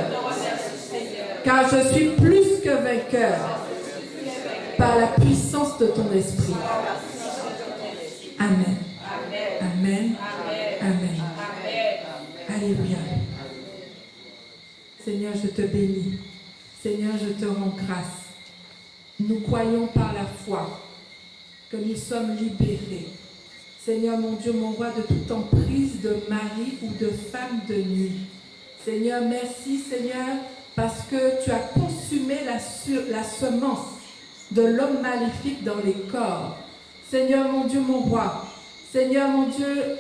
car je suis plus que vainqueur par la puissance de ton esprit. Amen. Amen. Amen. Alléluia. Seigneur, je te bénis. Seigneur, je te rends grâce. Nous croyons par la foi que nous sommes libérés. Seigneur, mon Dieu, mon roi, de toute emprise de mari ou de femme de nuit. Seigneur, merci, Seigneur, parce que tu as consumé la semence de l'homme maléfique dans les corps. Seigneur, mon Dieu, mon roi, Seigneur, mon Dieu,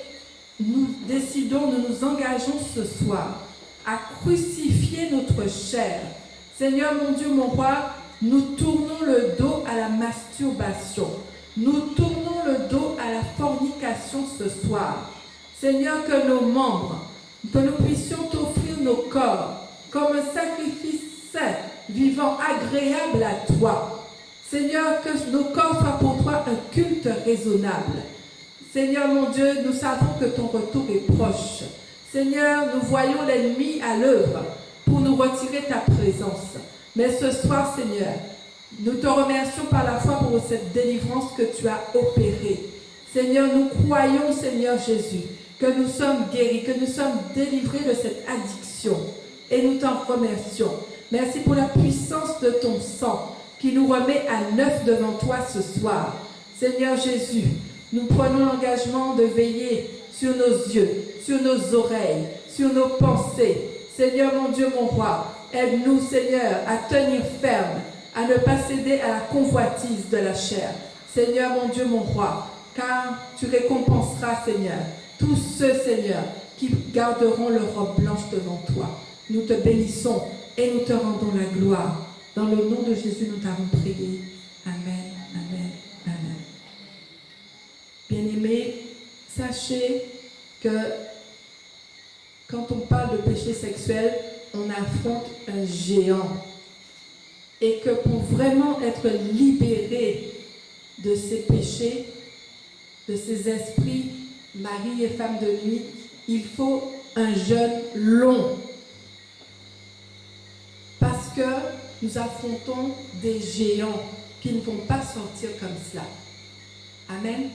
nous décidons, nous nous engageons ce soir à crucifier notre chair. Seigneur, mon Dieu, mon roi, nous tournons le dos à la masturbation. Nous tournons le dos à la fornication ce soir. Seigneur, que nos membres, que nous puissions t'offrir nos corps comme un sacrifice saint, vivant, agréable à toi. Seigneur, que nos corps soient pour toi un culte raisonnable. Seigneur, mon Dieu, nous savons que ton retour est proche. Seigneur, nous voyons l'ennemi à l'œuvre pour nous retirer ta présence. Mais ce soir, Seigneur, nous te remercions par la foi pour cette délivrance que tu as opérée. Seigneur, nous croyons, Seigneur Jésus, que nous sommes guéris, que nous sommes délivrés de cette addiction. et nous t'en remercions. Merci pour la puissance de ton sang qui nous remet à neuf devant toi ce soir. Seigneur Jésus, nous prenons l'engagement de veiller sur nos yeux, sur nos oreilles, sur nos pensées. Seigneur mon Dieu, mon roi, aide-nous Seigneur à tenir ferme, à ne pas céder à la convoitise de la chair. Seigneur mon Dieu, mon roi, car tu récompenseras Seigneur tous ceux Seigneur qui garderont leur robe blanche devant toi. Nous te bénissons et nous te rendons la gloire. Dans le nom de Jésus, nous t'avons prié. Amen, amen, amen. Bien-aimés, sachez que quand on parle de péché sexuel, on affronte un géant. Et que pour vraiment être libéré de ces péchés, de ces esprits, mari et femme de nuit, il faut un jeûne long. Parce que nous affrontons des géants qui ne vont pas sortir comme cela. Amen.